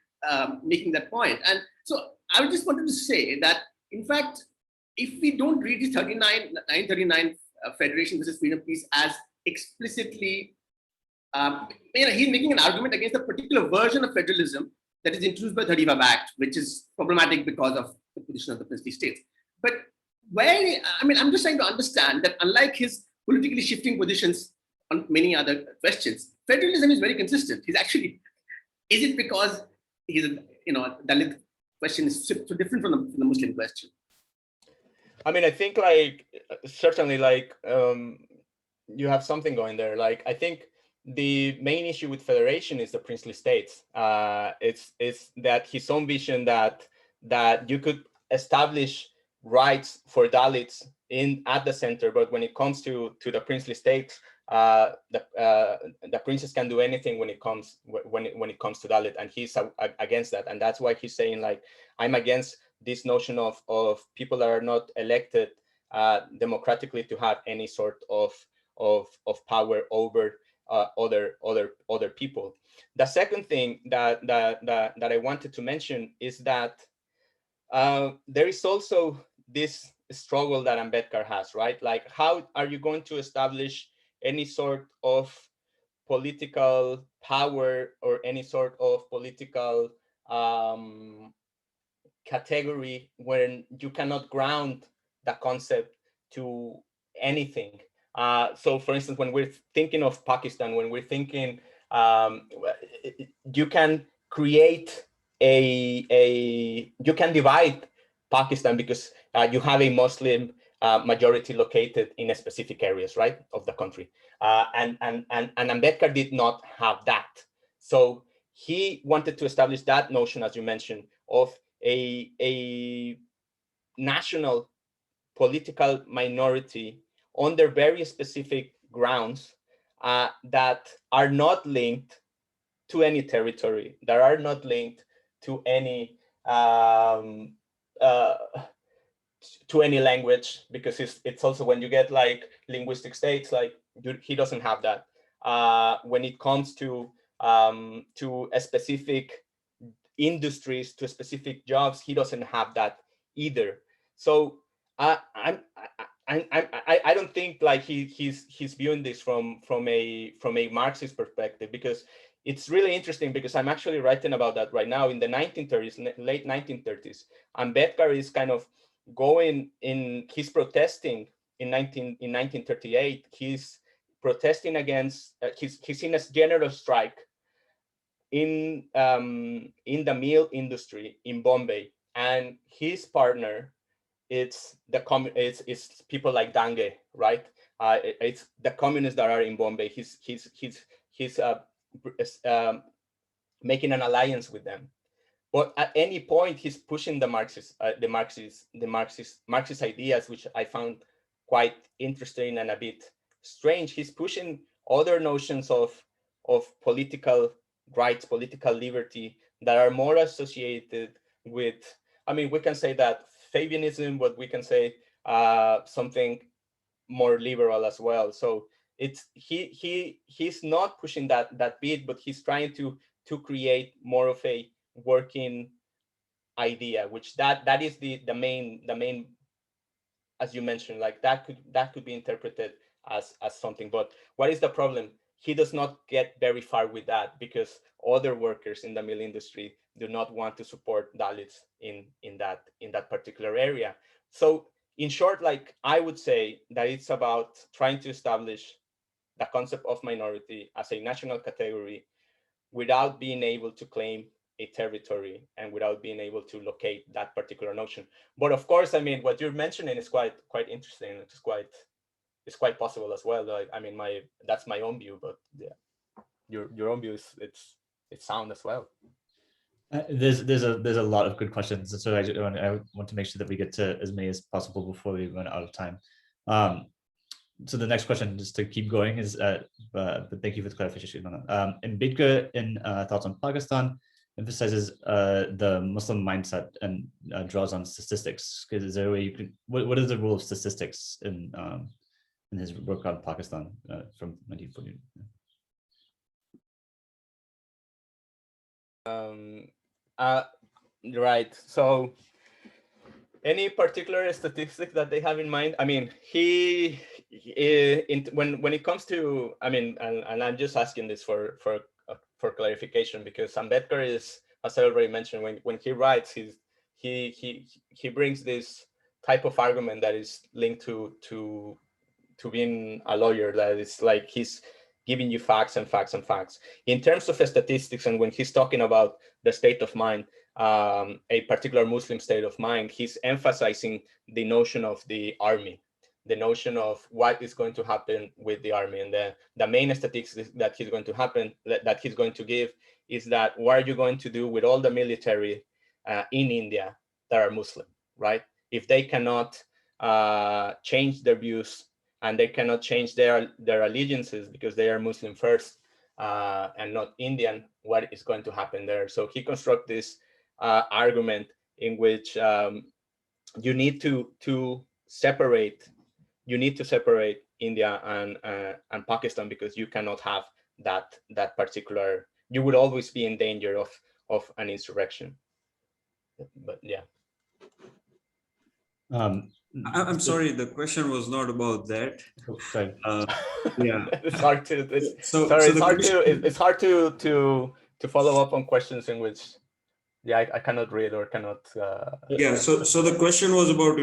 making that point. And so I just wanted to say that, in fact, if we don't read this 939 Federation versus Freedom Peace as explicitly, he's making an argument against a particular version of federalism that is introduced by 35 Act, which is problematic because of the position of the princely states. But I'm just trying to understand that unlike his politically shifting positions on many other questions, federalism is very consistent. He's actually, is it because he's Dalit question is so different from the Muslim question? I think certainly you have something going there. I think the main issue with federation is the princely states. It's that his own vision that you could establish rights for Dalits at the center, but when it comes to the princely states, the princes can do anything when it comes to Dalit, and he's against that, and that's why he's saying I'm against this notion of people that are not elected democratically to have any sort of power over other people. The second thing that I wanted to mention is that there is also this struggle that Ambedkar has, right? How are you going to establish any sort of political power or any sort of political category when you cannot ground the concept to anything? So for instance, when we're thinking of Pakistan, when we're thinking, you can create you can divide Pakistan because you have a Muslim majority located in a specific areas, right, of the country. And Ambedkar did not have that. So he wanted to establish that notion, as you mentioned, of a national political minority under very specific grounds that are not linked to any territory, that are not linked to any language, because it's also when you get linguistic states, he doesn't have that. When it comes to a specific industries, to specific jobs, he doesn't have that either. So I don't think he's viewing this from a Marxist perspective, because it's really interesting, because I'm actually writing about that right now. In the 1930s, late 1930s, Ambedkar is kind of he's protesting in 1938. He's protesting against, he's in a general strike in the mill industry in Bombay, and his partner, it's people like Dange, right? It's the communists that are in Bombay. He's making an alliance with them, but at any point he's pushing the Marxist ideas, which I found quite interesting and a bit strange. He's pushing other notions of political rights, political liberty, that are more associated with, we can say that Fabianism, but we can say something more liberal as well. So it's he's not pushing that bit, but he's trying to create more of a working idea, which that is the main, as you mentioned, that could be interpreted as something. But what is the problem? He does not get very far with that, because other workers in the mill industry do not want to support Dalits in that particular area. So in short, I would say that it's about trying to establish the concept of minority as a national category without being able to claim a territory and without being able to locate that particular notion. But of course, I mean, what you're mentioning is quite interesting. It's quite possible as well. Like, I mean, that's my own view, but yeah, your own view is it's sound as well. There's a lot of good questions, so I want to make sure that we get to as many as possible before we run out of time. So the next question, just to keep going, is but thank you for the clarification on that. Ambedkar, in Thoughts on Pakistan, emphasizes the Muslim mindset and draws on statistics. Because is there a way you could, what is the role of statistics in his work on Pakistan from 1940? Right. So any particular statistic that they have in mind? I mean, when it comes to, I mean, and I'm just asking this for clarification, because Ambedkar is, as I already mentioned, when he writes, he brings this type of argument that is linked to being a lawyer, that is like he's giving you facts and facts and facts. In terms of statistics, and when he's talking about the state of mind, a particular Muslim state of mind, he's emphasizing the notion of the army, the notion of what is going to happen with the army. And the main statistics that he's going to give is that what are you going to do with all the military in India that are Muslim, right? If they cannot change their views and they cannot change their allegiances because they are Muslim first and not Indian, what is going to happen there? So he constructs this argument in which you need to separate India and Pakistan, because you cannot have that particular. You would always be in danger of an insurrection. But yeah. I'm sorry, the question was not about that. Oh, sorry. Yeah, it's hard to. It's hard to follow up on questions in which, yeah, I cannot read or cannot. Yeah. So the question was about,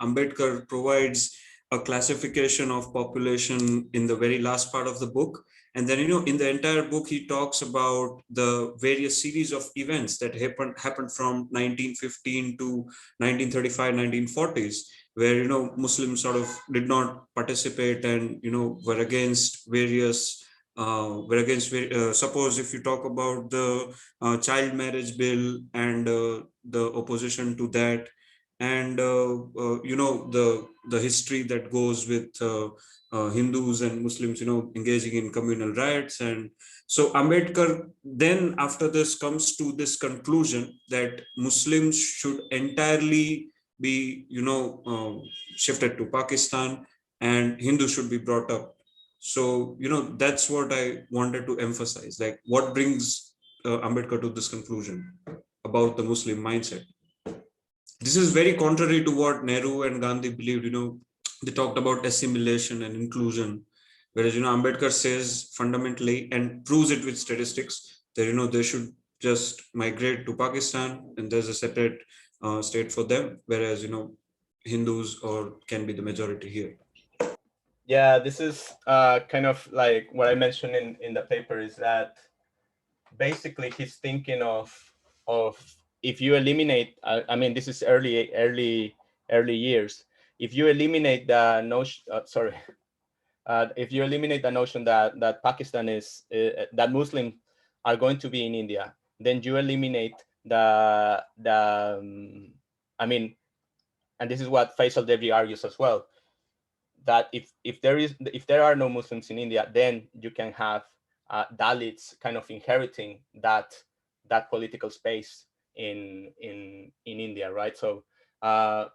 Ambedkar provides a classification of population in the very last part of the book. And then, in the entire book, he talks about the various series of events that happened from 1915 to 1935, 1940s, where, Muslims sort of did not participate and, were against various, suppose if you talk about the child marriage bill and the opposition to that, and the history that goes with Hindus and Muslims engaging in communal riots. And so Ambedkar then after this comes to this conclusion that Muslims should entirely be shifted to Pakistan and Hindus should be brought up. So that's what I wanted to emphasize, like what brings Ambedkar to this conclusion about the Muslim mindset. This is very contrary to what Nehru and Gandhi believed. They talked about assimilation and inclusion, whereas Ambedkar says fundamentally and proves it with statistics that they should just migrate to Pakistan and there's a separate state for them, whereas Hindus can be the majority here. Yeah, this is kind of like what I mentioned in the paper, is that basically he's thinking of if you eliminate, I mean, this is early years. If you eliminate the notion, if you eliminate the notion that Pakistan is that Muslims are going to be in India, then you eliminate I mean, and this is what Faisal Devri argues as well, that if there are no Muslims in India, then you can have Dalits kind of inheriting that political space in India, right? So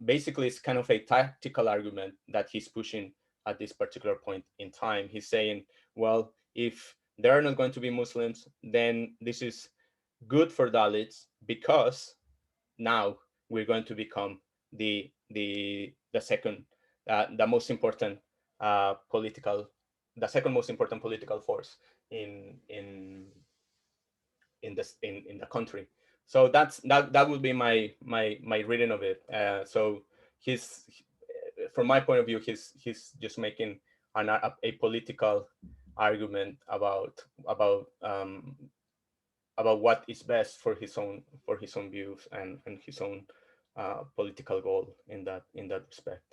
basically, it's kind of a tactical argument that he's pushing at this particular point in time. He's saying, well, if there are not going to be Muslims, then this is good for Dalits, because now we're going to become the second, the most important the second most important political force in the country. So that would be my reading of it. So from my point of view, he's just making a political argument about what is best for his own views and his own political goal in that respect.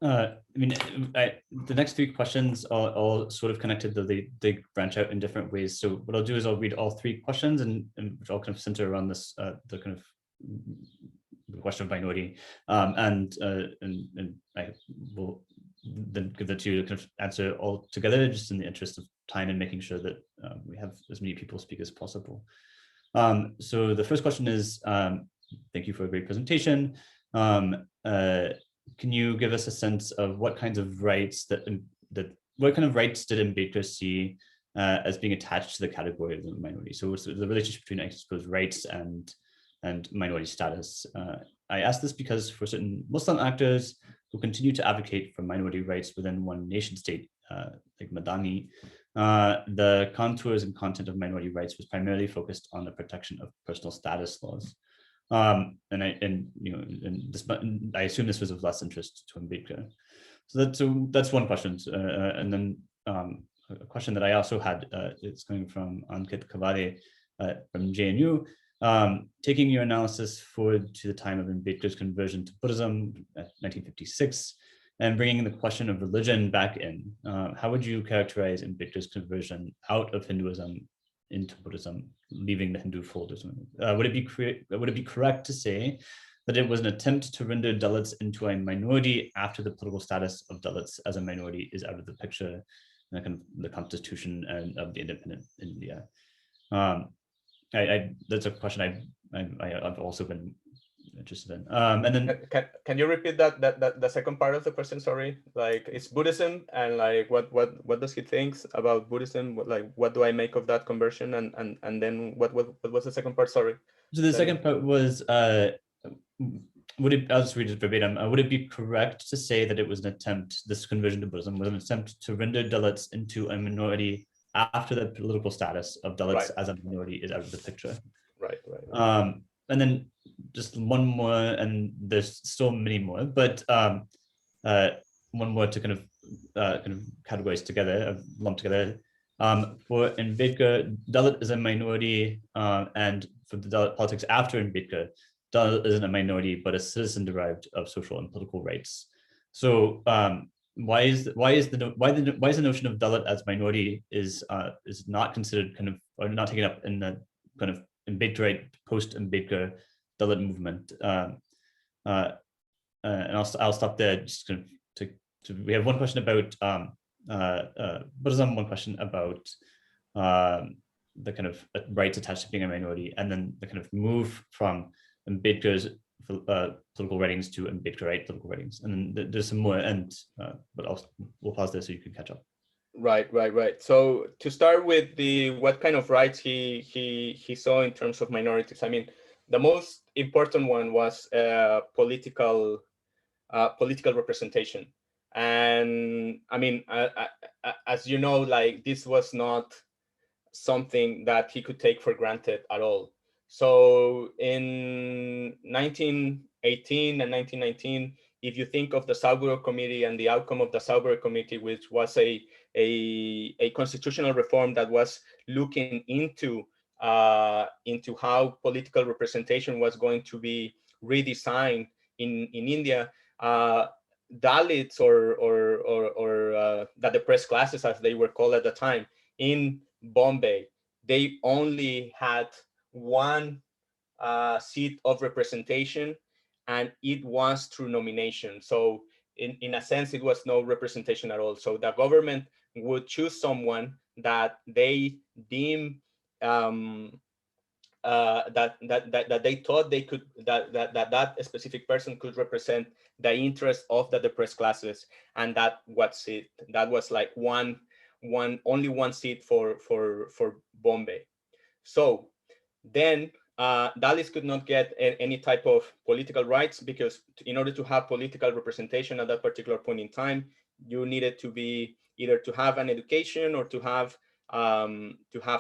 I mean, the next three questions are all sort of connected, though they branch out in different ways. So what I'll do is I'll read all three questions, and which all kind of center around this the kind of the question of minority, and I will then give that to you to kind of answer all together, just in the interest of time and making sure that we have as many people speak as possible. So the first question is, thank you for a great presentation. Can you give us a sense of what kinds of rights what kind of rights did Ambedkar see as being attached to the category of the minority? So what's the relationship between, I suppose, rights and minority status? I ask this because for certain Muslim actors who continue to advocate for minority rights within one nation state, like Madani, the contours and content of minority rights was primarily focused on the protection of personal status laws. I assume this was of less interest to Ambedkar. So that's one question. And then a question that I also had is coming from Ankit Kavare from JNU. Taking your analysis forward to the time of Ambedkar's conversion to Buddhism, 1956, and bringing the question of religion back in, how would you characterize Ambedkar's conversion out of Hinduism into Buddhism, leaving the Hindu fold? Would it be correct to say that it was an attempt to render Dalits into a minority after the political status of Dalits as a minority is out of the picture, and kind of the constitution and of the independent India? That's a question I've also been interested in. And then can you repeat that the second part of the question? Sorry, like it's Buddhism, and like what does he think about Buddhism? What do I make of that conversion? And then what was the second part? Sorry. So the second part was I'll just read it verbatim. Would it be correct to say that it was an attempt, this conversion to Buddhism was an attempt to render Dalits into a minority after the political status of Dalits as a minority is out of the picture? Right. And then just one more, and there's still many more, but one more to kind of categorize together, lump together. For Ambedkar, Dalit is a minority, and for the Dalit politics after Ambedkar, Dalit isn't a minority, but a citizen derived of social and political rights. So why is the notion of Dalit as minority is not considered kind of, or not taken up in the kind of Ambedkarite post-Ambedkar Dalit movement? And I'll stop there. Just kind of we have one question about Buddhism, one question about the kind of rights attached to being a minority, and then the kind of move from Ambedkar's political writings to Ambedkarite political writings. And then there's some more, but we'll pause there so you can catch up. Right. So to start with what kind of rights he saw in terms of minorities, I mean, the most important one was political representation. And I mean, as you know, like this was not something that he could take for granted at all. So in 1918 and 1919, if you think of the Savarkar Committee and the outcome of the Savarkar Committee, which was a constitutional reform that was looking into how political representation was going to be redesigned in India, Dalits or the depressed classes, as they were called at the time, in Bombay, they only had one seat of representation, and it was through nomination. So in a sense, it was no representation at all. So the government would choose someone that they deem that they thought they could, that specific person could represent the interest of the depressed classes, and that was it. That was like only one seat for Bombay. So then Dalits could not get any type of political rights, because in order to have political representation at that particular point in time, you needed to be either to have an education or to have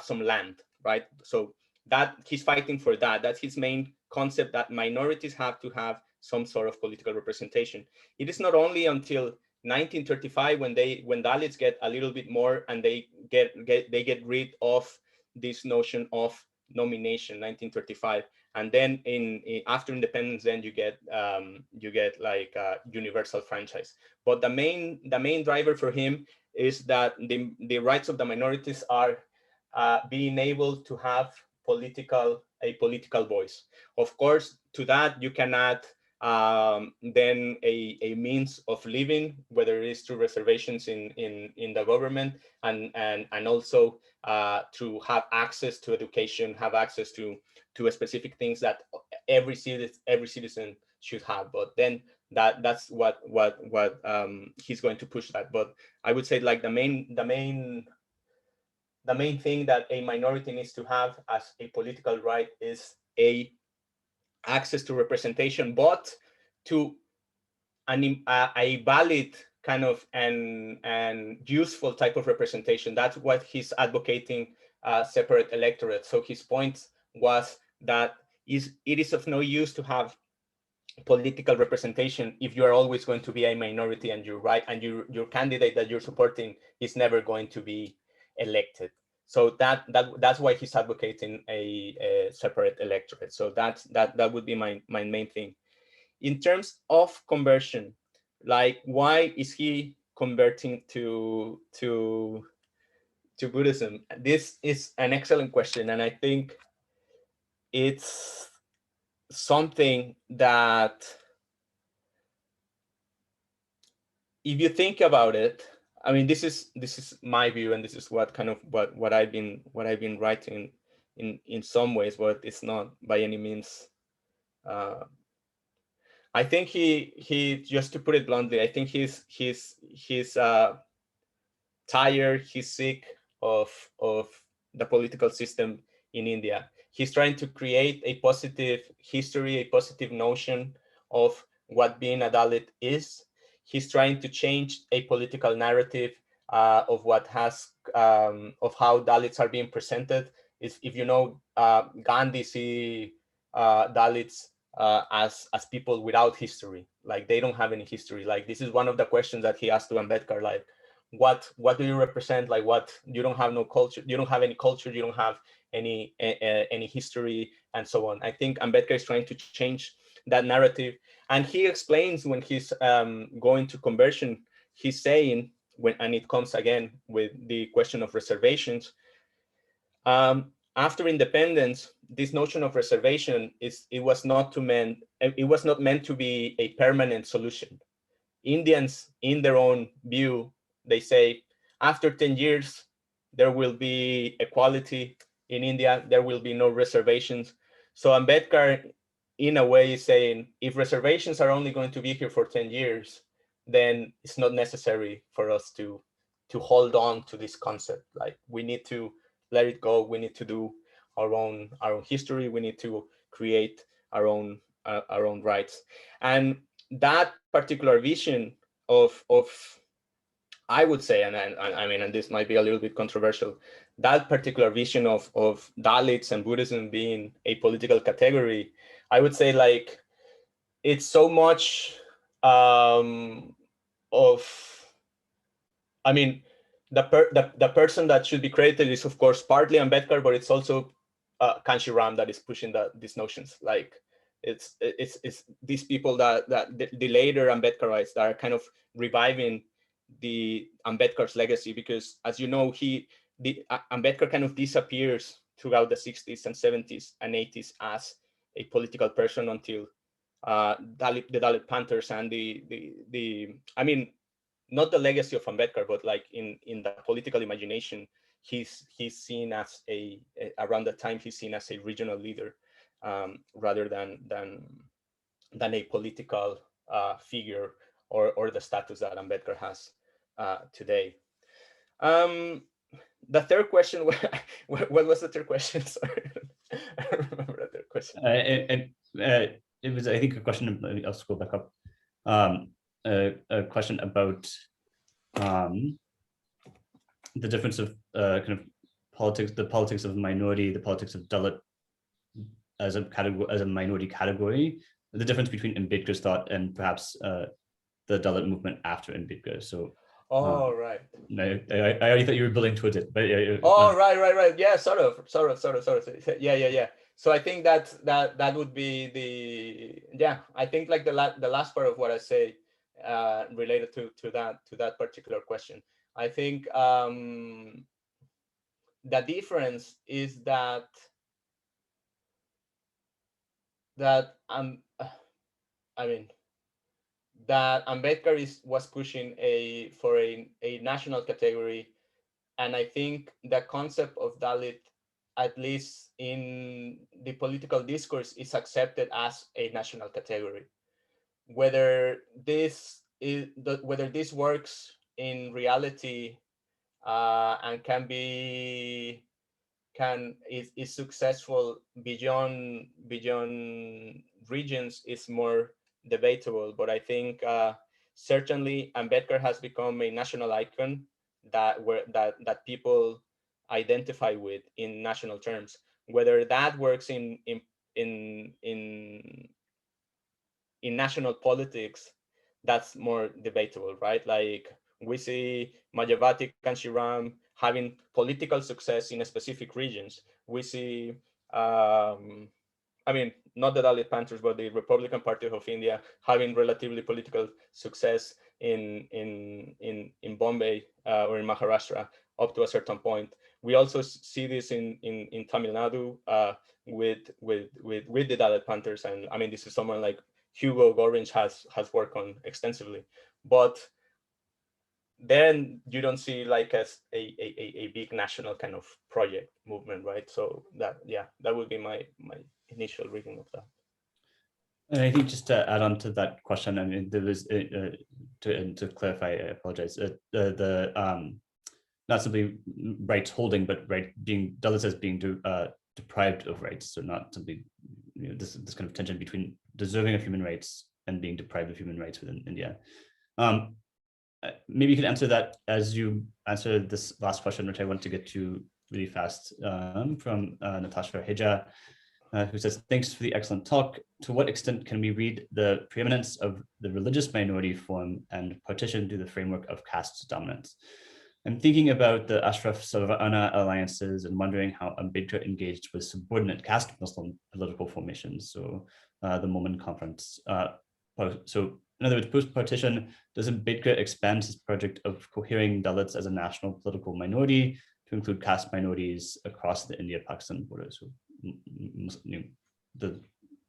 some land, right? So that he's fighting for that. That's his main concept, that minorities have to have some sort of political representation. It is not only until 1935 when Dalits get a little bit more and they get rid of this notion of nomination, 1935, and then after independence, then you get like universal franchise. But the main driver for him is that the rights of the minorities are being able to have a political voice. Of course, to that you can add then a means of living, whether it is through reservations in the government, and also to have access to education, have access to specific things that every citizen should have. But then that's what he's going to push that. But I would say like the main thing that a minority needs to have as a political right is a access to representation, but to a valid kind of and useful type of representation. That's what he's advocating, separate electorate. So his point was that it is of no use to have political representation if you are always going to be a minority and you're right, and your candidate that you're supporting is never going to be elected. So that's why he's advocating a separate electorate. So that would be my main thing. In terms of conversion, like why is he converting to Buddhism? This is an excellent question, and I think it's something that, if you think about it, I mean, this is my view, and this is what I've been writing in some ways, but it's not by any means. I think he just to put it bluntly, I think he's tired, he's sick of the political system in India. He's trying to create a positive history, a positive notion of what being a Dalit is. He's trying to change a political narrative of what has of how Dalits are being presented. If you know, Gandhi see Dalits as people without history, like they don't have any history. Like this is one of the questions that he asked to Ambedkar, like what do you represent? Like what, you don't have no culture, you don't have any culture, you don't have any history, and so on. I think Ambedkar is trying to change that narrative, and he explains when he's going to conversion, he's saying, and it comes again with the question of reservations, after independence, this notion of reservation it was not meant to be a permanent solution. Indians, in their own view, they say after 10 years there will be equality in India, there will be no reservations. So Ambedkar, in a way, is saying if reservations are only going to be here for 10 years, then it's not necessary for us to hold on to this concept. Like we need to let it go. We need to do our own history. We need to create our own rights. And that particular vision of I would say, and I mean, and this might be a little bit controversial, that particular vision of Dalits and Buddhism being a political category, I would say, like, it's so much I mean, the person that should be credited is, of course, partly Ambedkar, but it's also Kanshi that is pushing these notions. Like, it's these people that the later Ambedkarites that are kind of reviving the Ambedkar's legacy, because, as you know, Ambedkar kind of disappears throughout the 60s and 70s and 80s as a political person until the Dalit Panthers and the I mean, not the legacy of Ambedkar, but like in the political imagination, he's seen as around that time he's seen as a regional leader, rather than a political figure or the status that Ambedkar has today. The third question, what was the third question? Sorry, I don't remember the third question. It was, I think, a question. I'll scroll back up. A question about the difference of kind of politics, the politics of minority, the politics of Dalit as a category, as a minority category. the difference between Ambedkar's thought and perhaps the Dalit movement after Ambedkar. So, right. I already thought you were building towards it, but right. Yeah, sort of. Yeah. So I think that would be I think like the last part of what I say related to that particular question. I think the difference is that I mean that Ambedkar was pushing for a national category, and I think the concept of Dalit, at least in the political discourse, is accepted as a national category. Whether this works in reality and is successful beyond regions is more debatable. But I think certainly Ambedkar has become a national icon that people identify with in national terms. Whether that works in national politics, that's more debatable, right? Like we see Mayavati Kanshiram having political success in specific regions. We see, not the Dalit Panthers, but the Republican Party of India having relatively political success in Bombay or in Maharashtra up to a certain point. We also see this in Tamil Nadu with the Dalit Panthers, and I mean this is someone like Hugo Gorringe has worked on extensively, but then you don't see like a big national kind of project movement, right? So that would be my initial reading of that. And I think just to add on to that question, I mean, there was to clarify, I apologize. Not simply rights holding, but being Dalits as being deprived of rights. So not simply this kind of tension between deserving of human rights and being deprived of human rights within India. Maybe you could answer that as you answer this last question, which I want to get to really fast, from Natasha Heja, who says, thanks for the excellent talk. To what extent can we read the preeminence of the religious minority form and partition to the framework of caste dominance? I'm thinking about the Ashraf-Savarkar alliances and wondering how Ambedkar engaged with subordinate caste Muslim political formations, so the Momen Conference. So in other words, post-partition, does Ambedkar expand his project of cohering Dalits as a national political minority to include caste minorities across the India-Pakistan border? So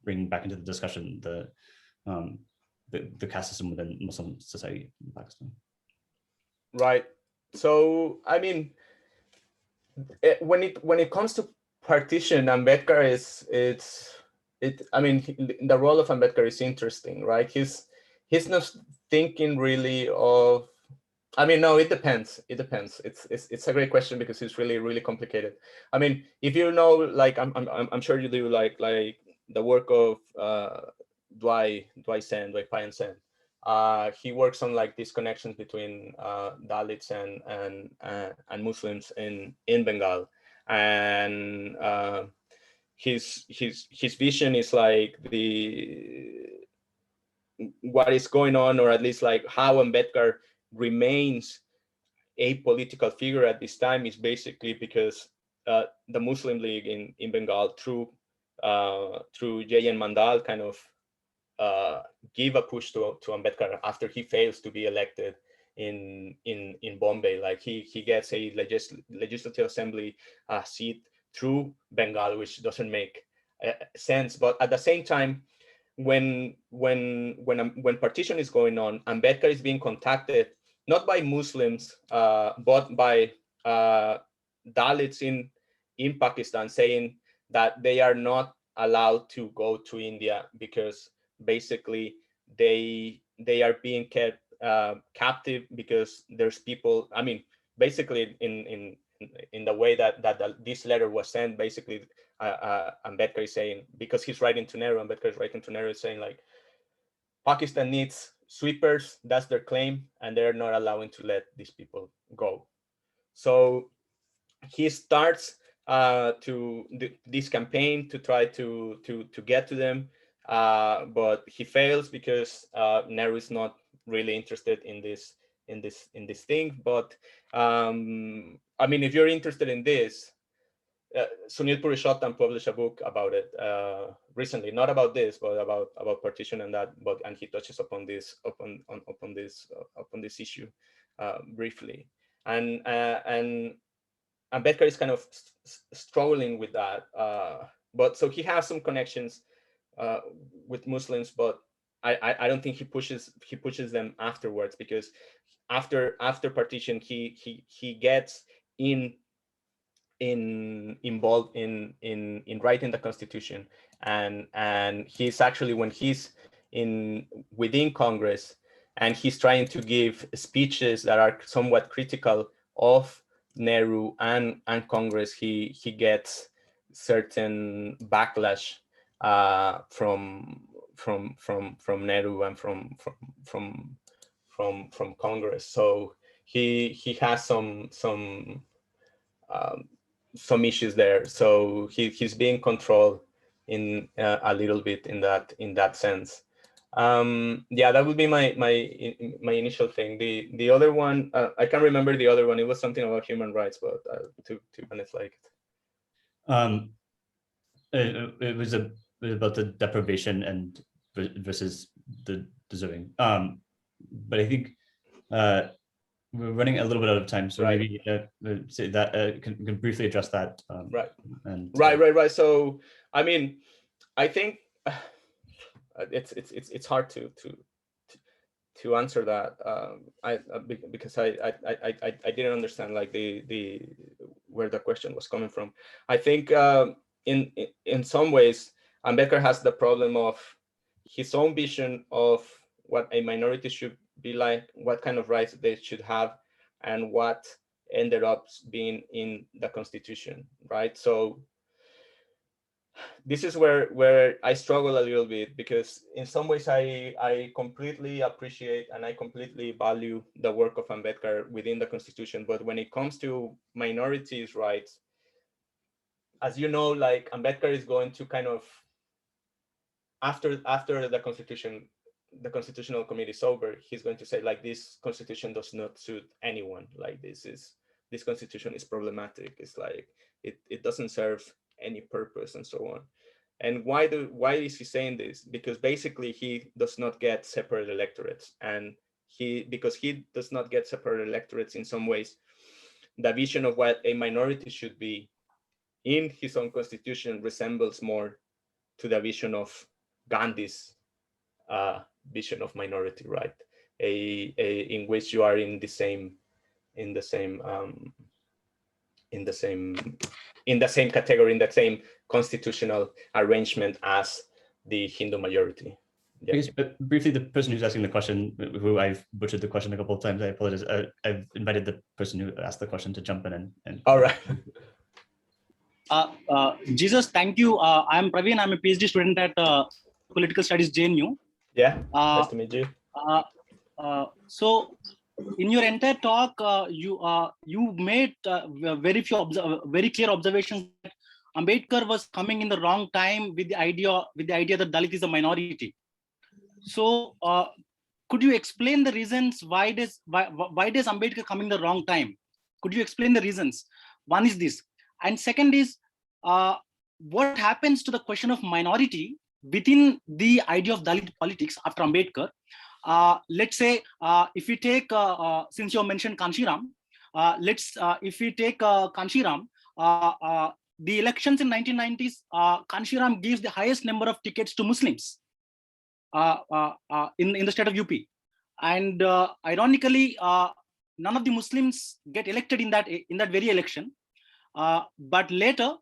bringing back into the discussion the caste system within Muslim society in Pakistan. Right. So I mean, when it comes to partition, Ambedkar the role of Ambedkar is interesting, right? He's not thinking really of. I mean, no, it depends. It's a great question because it's really, really complicated. I mean, if you know, like I'm sure you do, like the work of Dwight Payan Sen. He works on like these connections between Dalits and Muslims in Bengal, and his vision is like what is going on, or at least like how Ambedkar remains a political figure at this time is basically because the Muslim League in Bengal through J.N. Mandal kind of give a push to Ambedkar after he fails to be elected in Bombay. Like he gets a legislative assembly seat through Bengal, which doesn't make sense. But at the same time, when partition is going on, Ambedkar is being contacted not by Muslims but by Dalits in Pakistan, saying that they are not allowed to go to India because basically they are being kept captive because there's people. I mean, basically in the way that this letter was sent, basically Ambedkar is saying, because he's writing to Nehru, Ambedkar is writing to Nehru saying like, Pakistan needs sweepers, that's their claim, and they're not allowing to let these people go. So he starts this campaign to try to get to them. but he fails because Nehru is not really interested in this thing. But I mean, if you're interested in this, Sunil Purushottam published a book about it recently, not about this, but about partition and that. But and he touches upon this upon this issue briefly, and Ambedkar is kind of struggling with that. But so he has some connections with Muslims, but I don't think he pushes them afterwards, because after partition he gets involved in writing the Constitution, and he's actually, when he's within Congress and he's trying to give speeches that are somewhat critical of Nehru and Congress, he gets certain backlash from Nehru and from Congress. So he has some issues there. So he's being controlled in a little bit in that sense. Yeah, that would be my initial thing. The other one, I can't remember the other one. It was something about human rights, but to be honest, like it was about the deprivation and versus the deserving. But I think we're running a little bit out of time, so right. maybe say that can briefly address that. Right. And right. So I mean, I think it's hard to answer that. Because I didn't understand like the where the question was coming from. I think in some ways Ambedkar has the problem of his own vision of what a minority should be like, what kind of rights they should have, and what ended up being in the Constitution, right? So this is where I struggle a little bit, because in some ways I completely appreciate and I completely value the work of Ambedkar within the Constitution, but when it comes to minorities' rights, as you know, like Ambedkar is going to kind of, after the Constitutional Committee is over, he's going to say like, this Constitution does not suit anyone. Like this Constitution is problematic. It's like it doesn't serve any purpose and so on. And why is he saying this? Because basically he does not get separate electorates, and because he does not get separate electorates, in some ways the vision of what a minority should be in his own constitution resembles more to the vision of Gandhi's vision of minority, right? In which you are in the same category, in the same constitutional arrangement as the Hindu majority. Yeah. I guess, but briefly, the person who's asking the question, who I've butchered the question a couple of times, I apologize. I've invited the person who asked the question to jump in and all right. Jesus, thank you. I'm Praveen. I'm a PhD student at Political Studies, JNU. Yeah, nice to meet you. So, in your entire talk, you made very clear observations that Ambedkar was coming in the wrong time with the idea that Dalit is a minority. So, could you explain the reasons why does Ambedkar come in the wrong time? Could you explain the reasons? One is this, and second is what happens to the question of minority within the idea of Dalit politics after Ambedkar? Let's say if we take, since you mentioned Kanshiram, if we take Kanshiram, the elections in 1990s, Kanshiram gives the highest number of tickets to Muslims in the state of UP, and ironically, none of the Muslims get elected in that very election. But later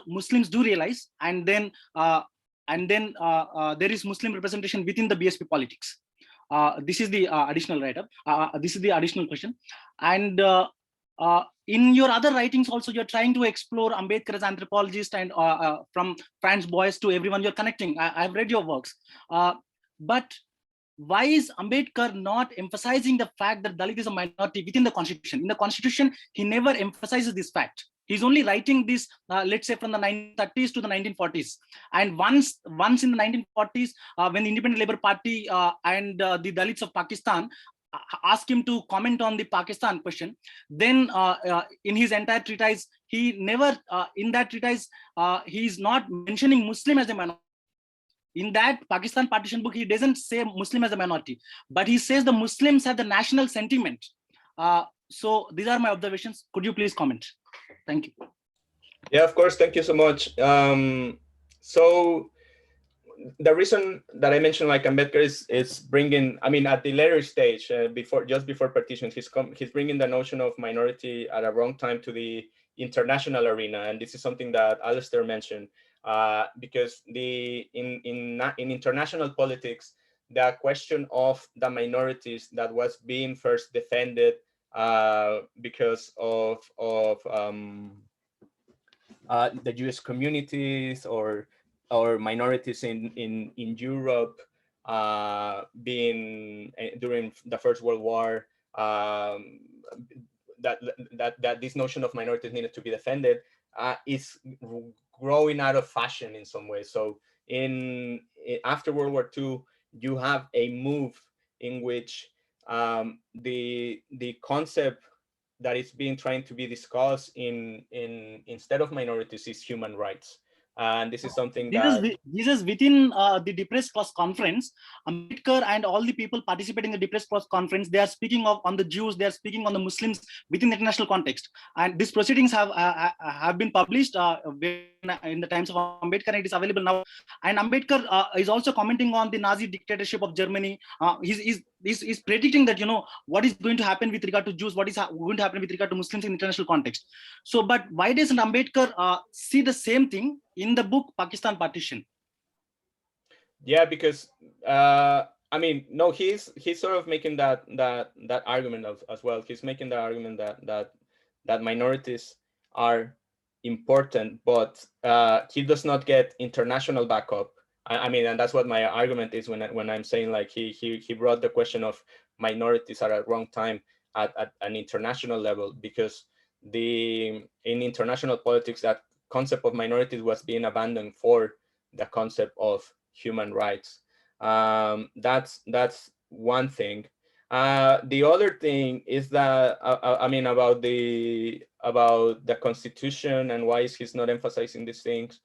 Muslims do realize, and then there is Muslim representation within the BSP politics. This is the additional write-up. This is the additional question. And in your other writings also, you're trying to explore Ambedkar as anthropologist, and from Franz Boas to everyone you're connecting. I've read your works. But why is Ambedkar not emphasizing the fact that Dalit is a minority within the Constitution? In the Constitution, he never emphasizes this fact. He's only writing this, let's say, from the 1930s to the 1940s. And once in the 1940s, when the Independent Labour Party and the Dalits of Pakistan ask him to comment on the Pakistan question, then in his entire treatise, he never, in that treatise, he's not mentioning Muslim as a minority. In that Pakistan partition book, he doesn't say Muslim as a minority, but he says the Muslims have the national sentiment. So these are my observations. Could you please comment? Thank you. Yeah, of course. Thank you so much. So the reason that I mentioned like Ambedkar is bringing, I mean, at the later stage, just before partition, he's bringing the notion of minority at a wrong time to the international arena, and this is something that Alistair mentioned, because in international politics, the question of the minorities that was being first defended because of the Jewish communities or minorities in Europe being during the First World War, that this notion of minorities needed to be defended is growing out of fashion in some way. So after World War II, you have a move in which the concept that is being trying to be discussed instead of minorities is human rights. And this is something this is within the Depressed Class Conference. Ambedkar and all the people participating in the Depressed Class Conference, they are speaking on the Jews, they are speaking on the Muslims within the international context. And these proceedings have been published in the times of Ambedkar, and it is available now. And Ambedkar is also commenting on the Nazi dictatorship of Germany. He's predicting that, what is going to happen with regard to Jews, what is going to happen with regard to Muslims in international context. So, but why doesn't Ambedkar see the same thing in the book Pakistan Partition? Yeah, because I mean, no, he's sort of making that argument as well. He's making the argument that minorities are important, but he does not get international backup. I mean, and that's what my argument is when I'm saying like he brought the question of minorities at a wrong time at an international level, because in international politics, that concept of minorities was being abandoned for the concept of human rights. That's one thing. The other thing is that I mean about the Constitution and why is he's not emphasizing these things.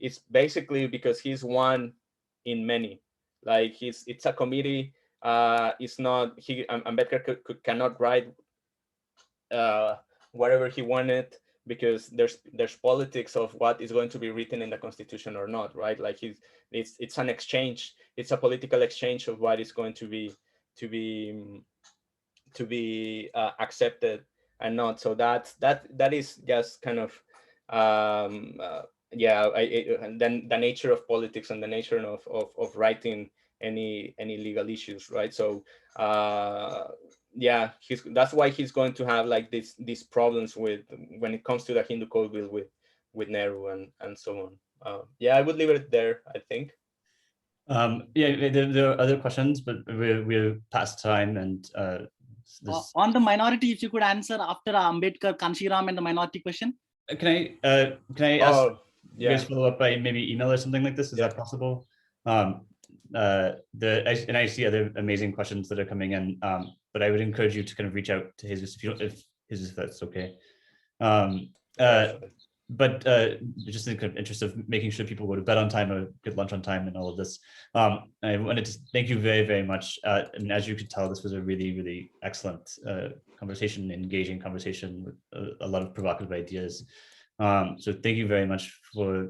It's basically because he's one in many. Like it's a committee. It's not Ambedkar cannot write whatever he wanted, because there's politics of what is going to be written in the Constitution or not, right? Like it's an exchange. It's a political exchange of what is going to be accepted and not. So that is just kind of and then the nature of politics and the nature of writing any legal issues, right? So yeah, that's why he's going to have like these problems with when it comes to the Hindu code bill with Nehru and so on. Yeah, I would leave it there, I think. Yeah, there are other questions, but we're past time. And on the minority, if you could answer after Ambedkar, Kanshiram, and the minority question. Can I ask yeah, you guys follow up by maybe email or something like this? Is that possible? And I see other amazing questions that are coming in, but I would encourage you to kind of reach out to his if that's okay. But just in the interest of making sure people go to bed on time or get lunch on time and all of this, I wanted to thank you very, very much. And as you could tell, this was a really, really excellent conversation, engaging conversation with a lot of provocative ideas. So thank you very much for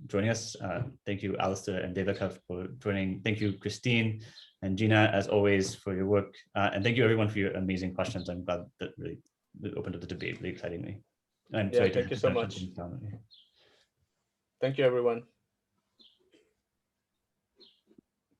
joining us. Thank you, Alistair and Devika, for joining. Thank you, Christine and Jinnah, as always, for your work. And thank you, everyone, for your amazing questions. I'm glad that really opened up the debate really excitingly. I'm sorry. Thank you so much. Thank you, everyone.